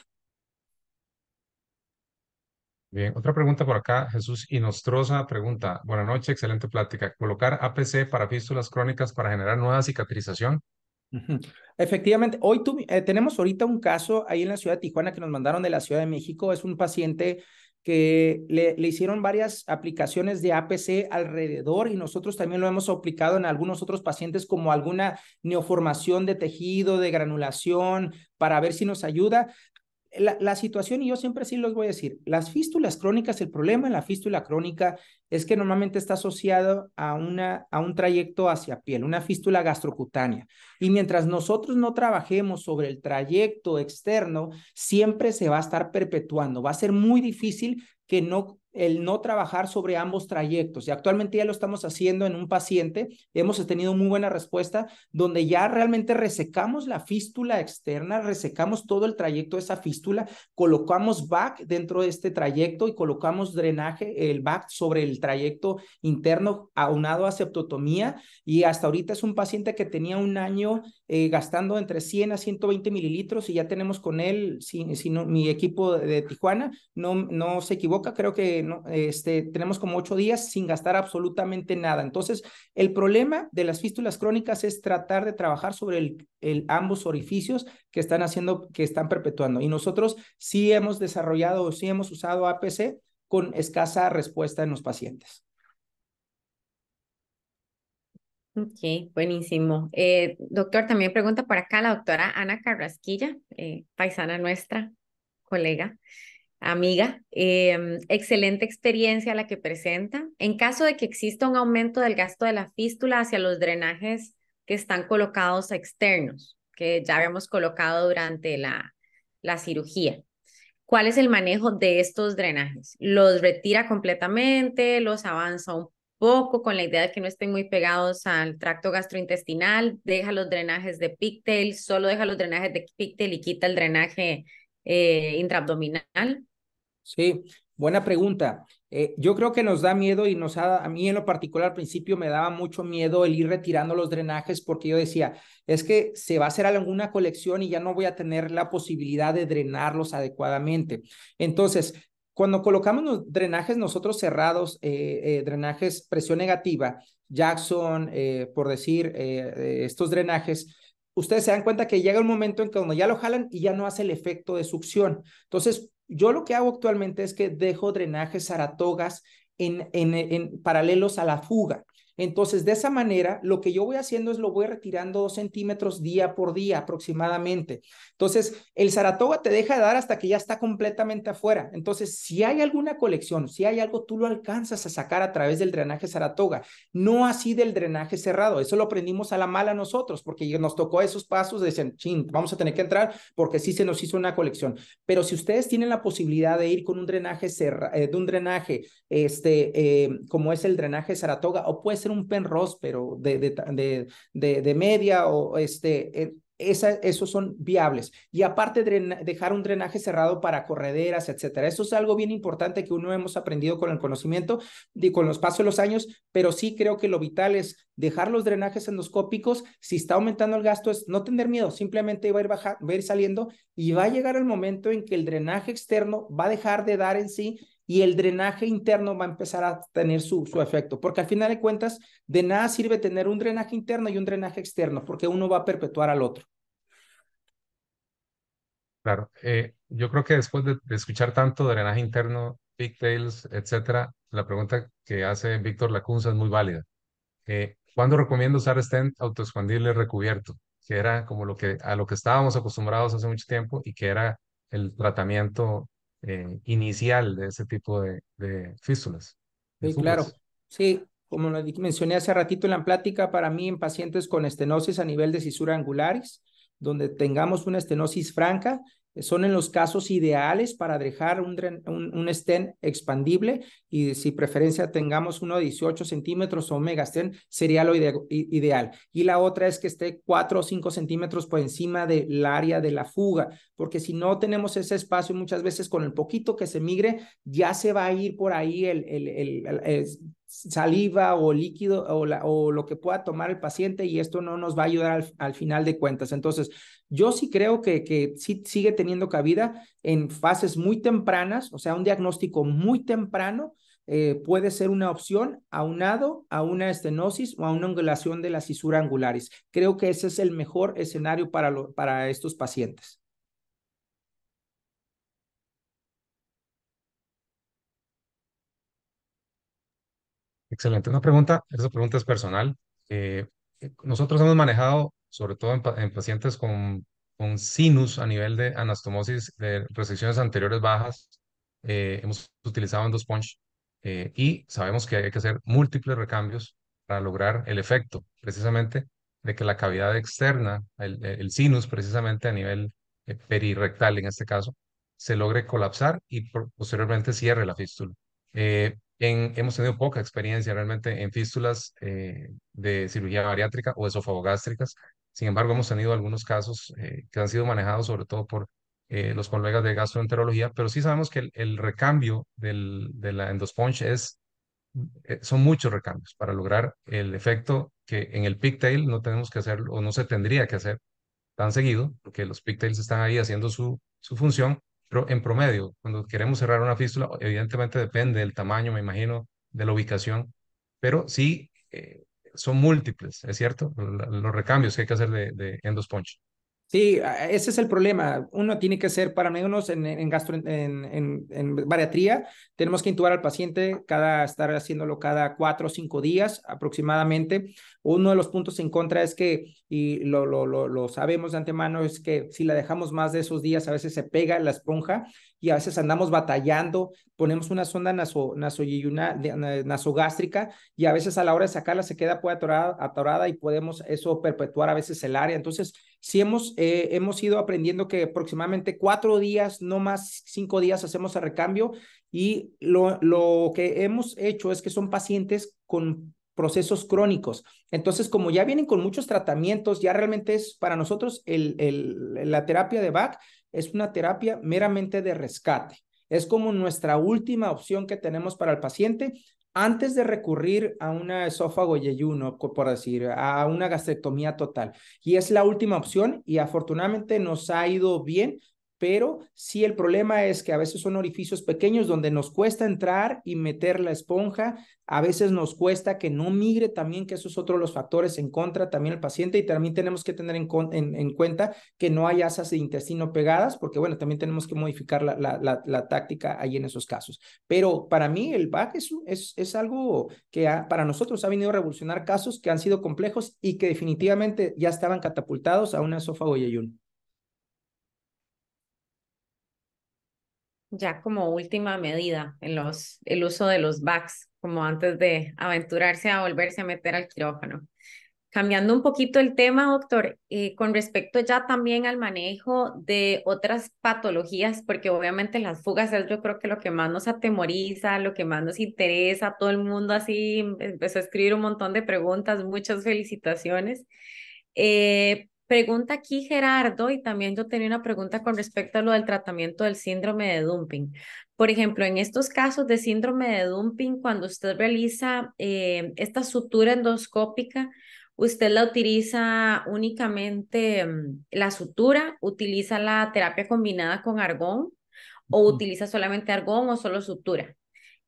Bien, otra pregunta por acá. Jesús Inostroza pregunta, buenas noches, excelente plática. ¿Colocar APC para fístulas crónicas para generar nueva cicatrización? Efectivamente, hoy tenemos ahorita un caso ahí en la ciudad de Tijuana que nos mandaron de la Ciudad de México. Es un paciente que le hicieron varias aplicaciones de APC alrededor y nosotros también lo hemos aplicado en algunos otros pacientes como alguna neoformación de tejido, de granulación, para ver si nos ayuda. La situación, y yo siempre sí los voy a decir, las fístulas crónicas, el problema en la fístula crónica es que normalmente está asociado a un trayecto hacia piel, una fístula gastrocutánea. Y mientras nosotros no trabajemos sobre el trayecto externo, siempre se va a estar perpetuando. Va a ser muy difícil el no trabajar sobre ambos trayectos. Y actualmente ya lo estamos haciendo en un paciente. Hemos tenido muy buena respuesta, donde ya realmente resecamos la fístula externa, resecamos todo el trayecto de esa fístula, colocamos VAC dentro de este trayecto y colocamos drenaje, el VAC sobre el trayecto interno aunado a septotomía. Y hasta ahorita es un paciente que tenía un año gastando entre 100 a 120 mililitros y ya tenemos con él, mi equipo de Tijuana, no se equivoca, creo que no, tenemos como 8 días sin gastar absolutamente nada. Entonces, el problema de las fístulas crónicas es tratar de trabajar sobre ambos orificios que están haciendo, que están perpetuando. Y nosotros sí hemos desarrollado, sí hemos usado APC con escasa respuesta en los pacientes. Ok, buenísimo. Doctor, también pregunta por acá la doctora Ana Carrasquilla, paisana nuestra, colega, amiga. Excelente experiencia la que presenta. En caso de que exista un aumento del gasto de la fístula hacia los drenajes que están colocados externos, que ya habíamos colocado durante la cirugía, ¿cuál es el manejo de estos drenajes? ¿Los retira completamente? ¿Los avanza un poco con la idea de que no estén muy pegados al tracto gastrointestinal? ¿Deja los drenajes de pigtail? ¿Solo deja los drenajes de pigtail y quita el drenaje intraabdominal? Sí, buena pregunta. Yo creo que nos da miedo y a mí en lo particular al principio me daba mucho miedo el ir retirando los drenajes porque yo decía, es que se va a hacer alguna colección y ya no voy a tener la posibilidad de drenarlos adecuadamente. Entonces, cuando colocamos los drenajes nosotros cerrados, drenajes presión negativa, Jackson, por decir, estos drenajes, ustedes se dan cuenta que llega un momento en que cuando ya lo jalan y ya no hace el efecto de succión. Entonces, yo lo que hago actualmente es que dejo drenajes Saratogas en paralelos a la fuga. Entonces, de esa manera, lo que yo voy haciendo es lo voy retirando 2 centímetros día por día aproximadamente. Entonces, el Saratoga te deja de dar hasta que ya está completamente afuera. Entonces, si hay alguna colección, si hay algo, tú lo alcanzas a sacar a través del drenaje Saratoga, no así del drenaje cerrado. Eso lo aprendimos a la mala nosotros, porque nos tocó esos pasos de decir, chin, vamos a tener que entrar porque sí se nos hizo una colección. Pero si ustedes tienen la posibilidad de ir con un drenaje como es el drenaje Saratoga, o puede ser un Penrose, pero de media, o esos son viables. Y aparte dejar un drenaje cerrado para correderas, etcétera. Eso es algo bien importante que uno hemos aprendido con el conocimiento y con los pasos de los años, pero sí creo que lo vital es dejar los drenajes endoscópicos. Si está aumentando el gasto, es no tener miedo, simplemente va a ir saliendo y va a llegar el momento en que el drenaje externo va a dejar de dar en sí y el drenaje interno va a empezar a tener su efecto, porque al final de cuentas, de nada sirve tener un drenaje interno y un drenaje externo, porque uno va a perpetuar al otro. Claro, yo creo que después de escuchar tanto drenaje interno, pigtails, etcétera, la pregunta que hace Víctor Lacunza es muy válida. ¿Cuándo recomiendo usar stent autoexpandible recubierto? Que era como a lo que estábamos acostumbrados hace mucho tiempo y que era el tratamiento inicial de ese tipo de fístulas, de Sí, claro. fugas. Sí, como lo mencioné hace ratito en la plática, para mí en pacientes con estenosis a nivel de cisura angulares, donde tengamos una estenosis franca, son en los casos ideales para dejar un stent expandible y si preferencia tengamos uno de 18 centímetros o un megastent, sería lo ideal. Y la otra es que esté 4 o 5 centímetros por encima del área de la fuga, porque si no tenemos ese espacio, muchas veces con el poquito que se migre, ya se va a ir por ahí el saliva o líquido o lo que pueda tomar el paciente y esto no nos va a ayudar al final de cuentas. Entonces, yo sí creo que sí sigue teniendo cabida en fases muy tempranas, o sea, un diagnóstico muy temprano puede ser una opción aunado a una estenosis o a una angulación de la cisura angulares. Creo que ese es el mejor escenario para estos pacientes. Excelente. Esa pregunta es personal. Eh, Nosotros hemos manejado, sobre todo en pacientes con sinus a nivel de anastomosis de resecciones anteriores bajas, hemos utilizado endospunch y sabemos que hay que hacer múltiples recambios para lograr el efecto, precisamente, de que la cavidad externa, el sinus, precisamente a nivel perirrectal en este caso, se logre colapsar y posteriormente cierre la fístula. Hemos tenido poca experiencia realmente en fístulas de cirugía bariátrica o esofagogástricas. Sin embargo, hemos tenido algunos casos que han sido manejados sobre todo por los colegas de gastroenterología, pero sí sabemos que el recambio de la endosponge son muchos recambios para lograr el efecto que en el pigtail no tenemos que hacer o no se tendría que hacer tan seguido, porque los pigtails están ahí haciendo su función, pero en promedio, cuando queremos cerrar una fístula, evidentemente depende del tamaño, me imagino, de la ubicación, pero sí son múltiples, ¿es cierto? Los recambios que hay que hacer de endospunch. Sí, ese es el problema. Uno tiene que ser, para menos en bariatría, tenemos que intubar al paciente estar haciéndolo cada 4 o 5 días aproximadamente. Uno de los puntos en contra es que, y lo sabemos de antemano, es que si la dejamos más de esos días, a veces se pega la esponja y a veces andamos batallando. Ponemos una sonda nasogástrica y a veces a la hora de sacarla se queda pues, atorada y podemos eso perpetuar a veces el área. Entonces, sí hemos ido aprendiendo que aproximadamente 4 días, no más 5 días hacemos el recambio y lo que hemos hecho es que son pacientes con procesos crónicos. Entonces, como ya vienen con muchos tratamientos, ya realmente es para nosotros la terapia de VAC es una terapia meramente de rescate. Es como nuestra última opción que tenemos para el paciente antes de recurrir a un esófago yeyuno, por decir, a una gastrectomía total. Y es la última opción y afortunadamente nos ha ido bien, pero sí el problema es que a veces son orificios pequeños donde nos cuesta entrar y meter la esponja, a veces nos cuesta que no migre también, que eso es otro de los factores en contra también el paciente y también tenemos que tener en cuenta que no hay asas de intestino pegadas, porque bueno, también tenemos que modificar la táctica ahí en esos casos. Pero para mí el VAC es algo que para nosotros ha venido a revolucionar casos que han sido complejos y que definitivamente ya estaban catapultados a un esófago yeyuno. Ya como última medida en el uso de los VACs, como antes de aventurarse a volverse a meter al quirófano. Cambiando un poquito el tema, doctor, con respecto ya también al manejo de otras patologías, porque obviamente las fugas es yo creo que lo que más nos atemoriza, lo que más nos interesa, todo el mundo así empezó a escribir un montón de preguntas, muchas felicitaciones. Pregunta aquí Gerardo, y también yo tenía una pregunta con respecto a lo del tratamiento del síndrome de dumping. Por ejemplo, en estos casos de síndrome de dumping, cuando usted realiza esta sutura endoscópica, ¿usted la utiliza únicamente la sutura, utiliza la terapia combinada con argón o utiliza solamente argón o solo sutura?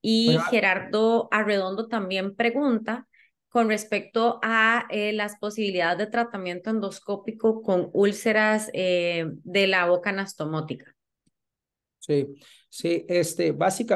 Y Bueno, Gerardo Arredondo también pregunta con respecto a las posibilidades de tratamiento endoscópico con úlceras de la boca anastomótica. sí, sí,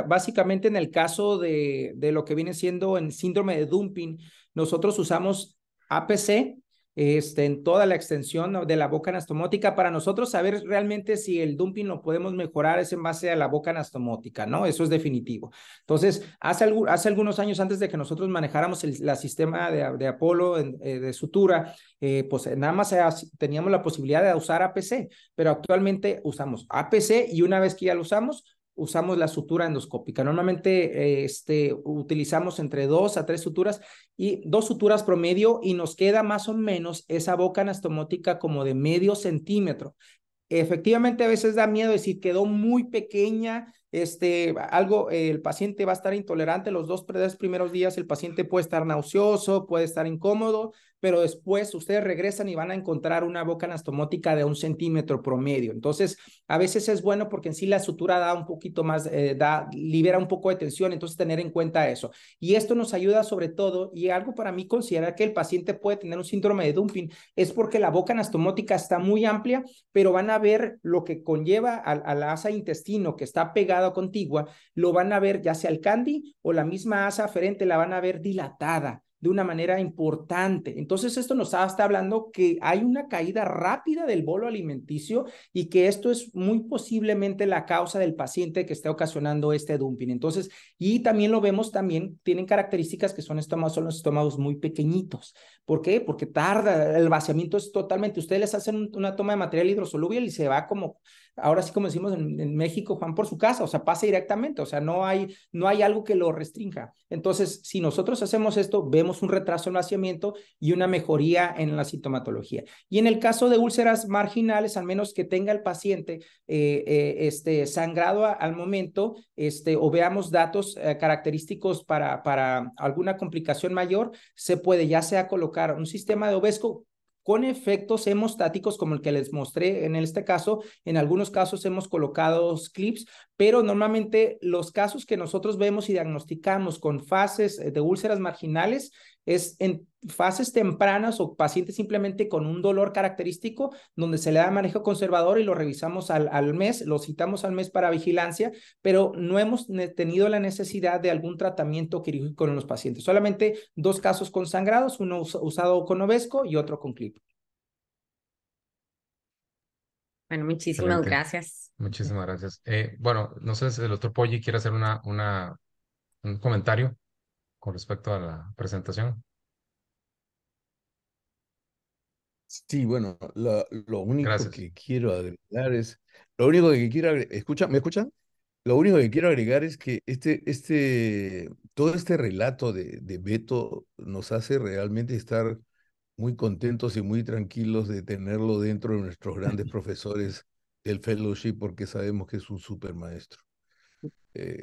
básicamente en el caso de lo que viene siendo en síndrome de dumping, nosotros usamos APC en toda la extensión, ¿no?, de la boca anastomótica. Para nosotros saber realmente si el dumping lo podemos mejorar es en base a la boca anastomótica, ¿no? Eso es definitivo. Entonces, hace algunos años antes de que nosotros manejáramos el sistema de Apolo de sutura, pues nada más teníamos la posibilidad de usar APC, pero actualmente usamos APC y una vez que ya lo usamos la sutura endoscópica. Normalmente utilizamos entre 2 a 3 suturas y 2 suturas promedio y nos queda más o menos esa boca anastomótica como de medio centímetro. Efectivamente, a veces da miedo decir, quedó muy pequeña, el paciente va a estar intolerante los 3 primeros días, el paciente puede estar nauseoso, puede estar incómodo, pero después ustedes regresan y van a encontrar una boca anastomótica de 1 centímetro promedio. Entonces, a veces es bueno porque en sí la sutura da un poquito más, libera un poco de tensión, entonces tener en cuenta eso. Y esto nos ayuda sobre todo, y algo para mí considerar que el paciente puede tener un síndrome de dumping, es porque la boca anastomótica está muy amplia, pero van a ver lo que conlleva a la asa intestino que está pegada contigua, lo van a ver ya sea el candy o la misma asa aferente, la van a ver dilatada de una manera importante. Entonces esto nos está hablando que hay una caída rápida del bolo alimenticio y que esto es muy posiblemente la causa del paciente que está ocasionando este dumping. Entonces, y también lo vemos, también tienen características que son los estómagos muy pequeñitos. ¿Por qué? Porque tarda, el vaciamiento es totalmente, ustedes les hacen una toma de material hidrosoluble y se va como, ahora sí como decimos en México, Juan por su casa, o sea, pasa directamente, o sea, no hay algo que lo restrinja. Entonces, si nosotros hacemos esto, vemos un retraso en el vaciamiento y una mejoría en la sintomatología. Y en el caso de úlceras marginales, al menos que tenga el paciente sangrado al momento, o veamos datos característicos para alguna complicación mayor, se puede ya sea colocar un sistema de Ovesco con efectos hemostáticos como el que les mostré en este caso. En algunos casos hemos colocado clips, pero normalmente los casos que nosotros vemos y diagnosticamos con fases de úlceras marginales es en fases tempranas o pacientes simplemente con un dolor característico donde se le da manejo conservador y lo revisamos al mes, lo citamos al mes para vigilancia, pero no hemos tenido la necesidad de algún tratamiento quirúrgico en los pacientes. Solamente 2 casos con sangrados, uno usado con Ovesco y otro con clip. Bueno, muchísimas Excelente. gracias. Muchísimas gracias. Bueno, no sé si el doctor Poggi quiere hacer un comentario con respecto a la presentación. Sí, bueno, lo único Gracias. que quiero agregar es, lo único que quiero agregar, ¿me escuchan? Lo único que quiero agregar es que todo este relato de Beto nos hace realmente estar muy contentos y muy tranquilos de tenerlo dentro de nuestros grandes profesores del fellowship, porque sabemos que es un súper maestro,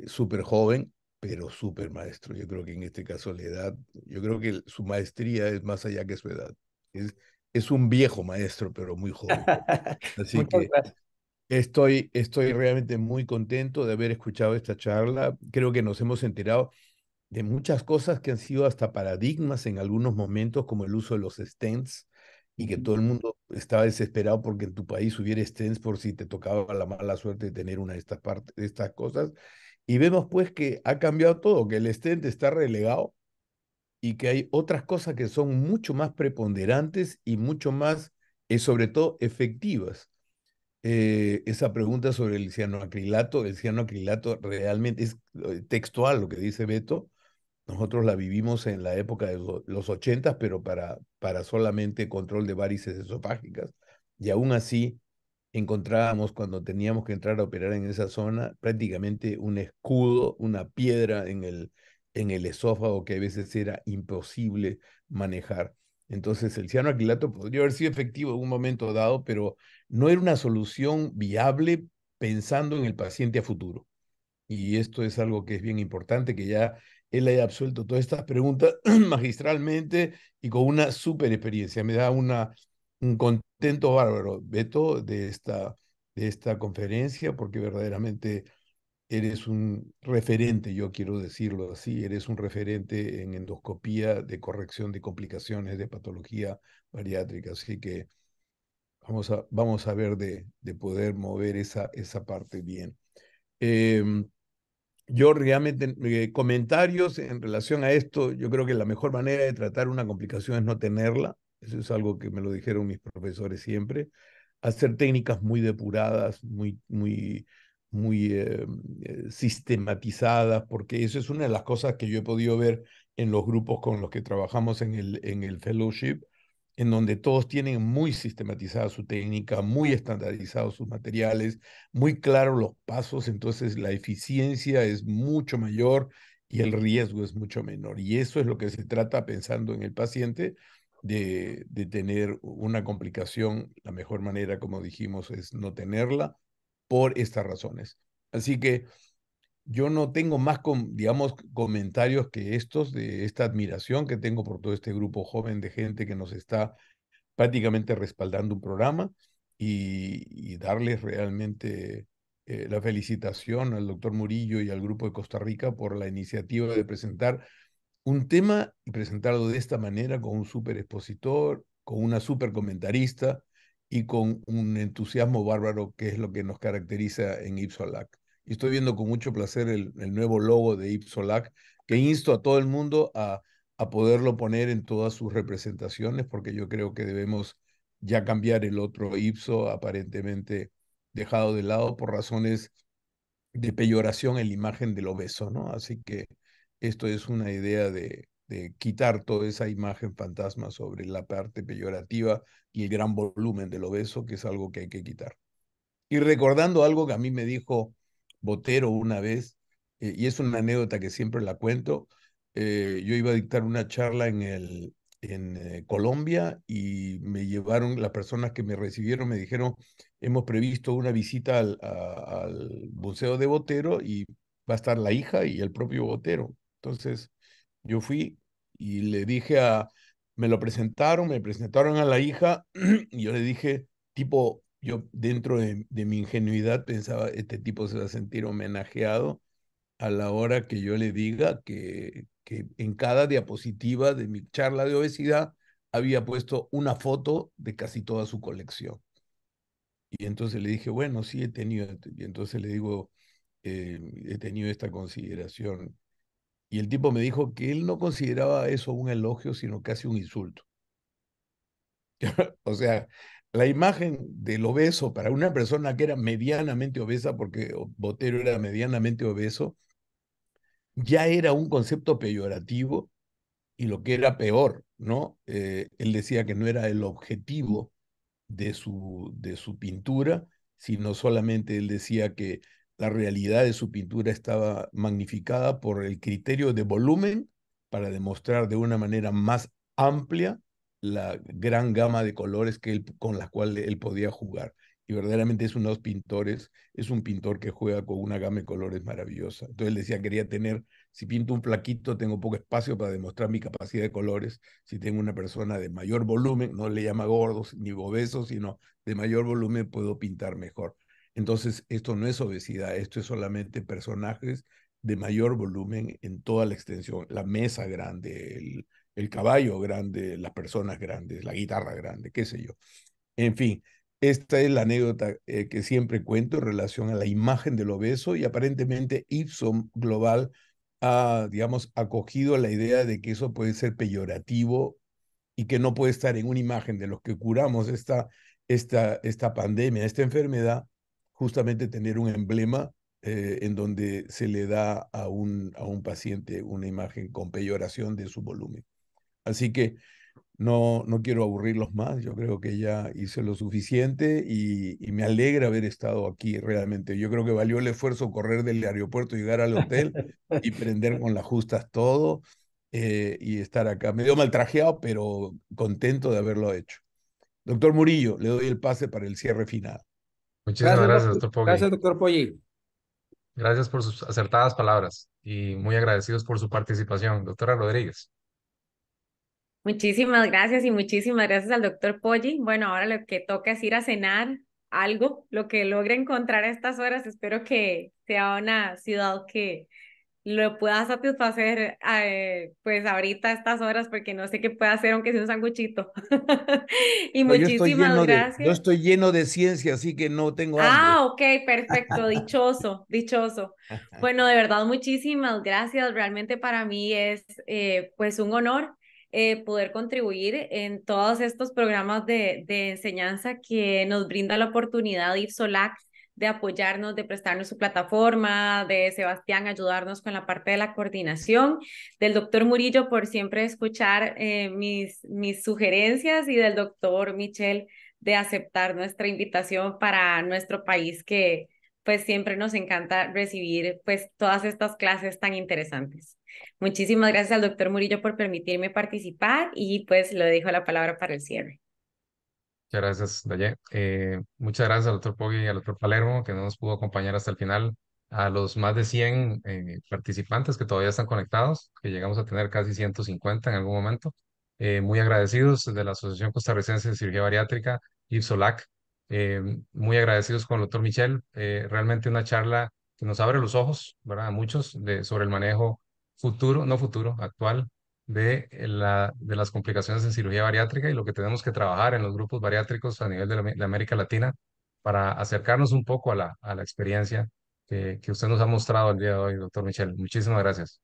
súper joven, pero súper maestro. Yo creo que en este caso la edad, yo creo que su maestría es más allá que su edad. Es, es un viejo maestro, pero muy joven. Así Muchas que gracias. estoy realmente muy contento de haber escuchado esta charla. Creo que nos hemos enterado de muchas cosas que han sido hasta paradigmas en algunos momentos, como el uso de los stents, y que todo el mundo estaba desesperado porque en tu país hubiera stents por si te tocaba la mala suerte de tener una de estas cosas. Y vemos pues que ha cambiado todo, que el stent está relegado y que hay otras cosas que son mucho más preponderantes y mucho más, sobre todo, efectivas. Esa pregunta sobre el cianoacrilato realmente es textual lo que dice Beto. Nosotros la vivimos en la época de los 80, pero para solamente control de varices esofágicas. Y aún así encontrábamos cuando teníamos que entrar a operar en esa zona prácticamente un escudo, una piedra en el esófago que a veces era imposible manejar. Entonces el cianoacrilato podría haber sido efectivo en un momento dado, pero no era una solución viable pensando en el paciente a futuro. Y esto es algo que es bien importante, que ya él haya absuelto todas estas preguntas magistralmente y con una súper experiencia. Me da un contento bárbaro, Beto, de esta conferencia, porque verdaderamente eres un referente, yo quiero decirlo así, eres un referente en endoscopía de corrección de complicaciones de patología bariátrica. Así que vamos a ver de poder mover esa parte bien. Yo realmente, comentarios en relación a esto, yo creo que la mejor manera de tratar una complicación es no tenerla. Eso es algo que me lo dijeron mis profesores siempre. Hacer técnicas muy depuradas, muy sistematizadas, porque eso es una de las cosas que yo he podido ver en los grupos con los que trabajamos en el fellowship, en donde todos tienen muy sistematizada su técnica, muy estandarizados sus materiales, muy claros los pasos, entonces la eficiencia es mucho mayor y el riesgo es mucho menor. Y eso es lo que se trata pensando en el paciente, de tener una complicación. La mejor manera, como dijimos, es no tenerla por estas razones. Así que yo no tengo más, digamos, comentarios que estos de esta admiración que tengo por todo este grupo joven de gente que nos está prácticamente respaldando un programa y darles realmente la felicitación al doctor Murillo y al Grupo de Costa Rica por la iniciativa de presentar un tema y presentarlo de esta manera con un súper expositor, con una súper comentarista y con un entusiasmo bárbaro que es lo que nos caracteriza en Ipsolac. Y estoy viendo con mucho placer el nuevo logo de Ipsolac, que insto a todo el mundo a poderlo poner en todas sus representaciones, porque yo creo que debemos ya cambiar el otro Ipso, aparentemente dejado de lado por razones de peyoración en la imagen del obeso, ¿no? Así que esto es una idea de quitar toda esa imagen fantasma sobre la parte peyorativa y el gran volumen del obeso, que es algo que hay que quitar. Y recordando algo que a mí me dijo Botero una vez, y es una anécdota que siempre la cuento, yo iba a dictar una charla en Colombia y me llevaron, las personas que me recibieron me dijeron, hemos previsto una visita al Museo de Botero y va a estar la hija y el propio Botero. Entonces yo fui y le dije me presentaron a la hija y yo le dije, tipo, yo dentro de mi ingenuidad pensaba, este tipo se va a sentir homenajeado a la hora que yo le diga que en cada diapositiva de mi charla de obesidad había puesto una foto de casi toda su colección. Y entonces le dije, bueno, sí he tenido, y entonces le digo, he tenido esta consideración. Y el tipo me dijo que él no consideraba eso un elogio, sino casi un insulto. O sea, la imagen del obeso para una persona que era medianamente obesa, porque Botero era medianamente obeso, ya era un concepto peyorativo y lo que era peor, ¿no? Él decía que no era el objetivo de su pintura, sino solamente él decía que la realidad de su pintura estaba magnificada por el criterio de volumen para demostrar de una manera más amplia la gran gama de colores con las cuales él podía jugar. Y verdaderamente es uno de los pintores, es un pintor que juega con una gama de colores maravillosa. Entonces él decía, quería tener, si pinto un flaquito, tengo poco espacio para demostrar mi capacidad de colores. Si tengo una persona de mayor volumen, no le llama gordos ni obesos, sino de mayor volumen, puedo pintar mejor. Entonces, esto no es obesidad, esto es solamente personajes de mayor volumen en toda la extensión. La mesa grande, el caballo grande, las personas grandes, la guitarra grande, qué sé yo. En fin, esta es la anécdota que siempre cuento en relación a la imagen del obeso y aparentemente Ipsos Global ha, digamos, acogido la idea de que eso puede ser peyorativo y que no puede estar en una imagen de los que curamos esta pandemia, esta enfermedad, justamente tener un emblema en donde se le da a un paciente una imagen con peyoración de su volumen. Así que no quiero aburrirlos más, yo creo que ya hice lo suficiente y me alegra haber estado aquí realmente. Yo creo que valió el esfuerzo correr del aeropuerto, llegar al hotel y prender con las justas todo y estar acá. Medio mal trajeado, pero contento de haberlo hecho. Doctor Murillo, le doy el pase para el cierre final. Muchísimas Gracias, gracias, doctor Poggi. gracias, doctor Polly. Gracias por sus acertadas palabras y muy agradecidos por su participación. Doctora Rodríguez. Muchísimas gracias y muchísimas gracias al doctor Poggi. Bueno, ahora lo que toca es ir a cenar algo, lo que logre encontrar a estas horas. Espero que sea una ciudad que lo pueda satisfacer pues ahorita a estas horas porque no sé qué puede hacer aunque sea un sanguchito. Y Pero muchísimas yo gracias. estoy lleno de ciencia, así que no tengo hambre. Ah, ok, perfecto, dichoso, dichoso. Bueno, de verdad, muchísimas gracias. Realmente para mí es pues un honor poder contribuir en todos estos programas de enseñanza que nos brinda la oportunidad IFSOLAC de apoyarnos, de prestarnos su plataforma, de Sebastián ayudarnos con la parte de la coordinación, del doctor Murillo por siempre escuchar mis sugerencias y del doctor Michel de aceptar nuestra invitación para nuestro país que pues siempre nos encanta recibir pues todas estas clases tan interesantes. Muchísimas gracias al doctor Murillo por permitirme participar y pues le dejo la palabra para el cierre. Muchas gracias, Daye. Muchas gracias al doctor Poggi y al doctor Palermo, que no nos pudo acompañar hasta el final. A los más de 100 participantes que todavía están conectados, que llegamos a tener casi 150 en algún momento. Muy agradecidos desde la Asociación Costarricense de Cirugía Bariátrica, IFSOLAC. Muy agradecidos con el doctor Michel. Realmente una charla que nos abre los ojos, ¿verdad? A muchos sobre el manejo futuro, no futuro, actual de las complicaciones en cirugía bariátrica y lo que tenemos que trabajar en los grupos bariátricos a nivel de América Latina para acercarnos un poco a la experiencia que usted nos ha mostrado el día de hoy, doctor Michel. Muchísimas gracias.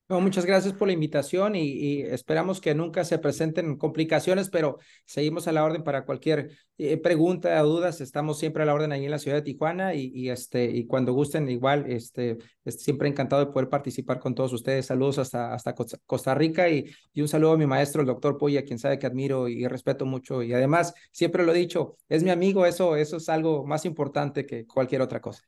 No, muchas gracias por la invitación y esperamos que nunca se presenten complicaciones, pero seguimos a la orden para cualquier pregunta o dudas. Estamos siempre a la orden ahí en la ciudad de Tijuana y cuando gusten igual, siempre encantado de poder participar con todos ustedes. Saludos hasta Costa Rica y un saludo a mi maestro, el doctor Poggi, a quien sabe que admiro y respeto mucho. Y además, siempre lo he dicho, es mi amigo, eso es algo más importante que cualquier otra cosa.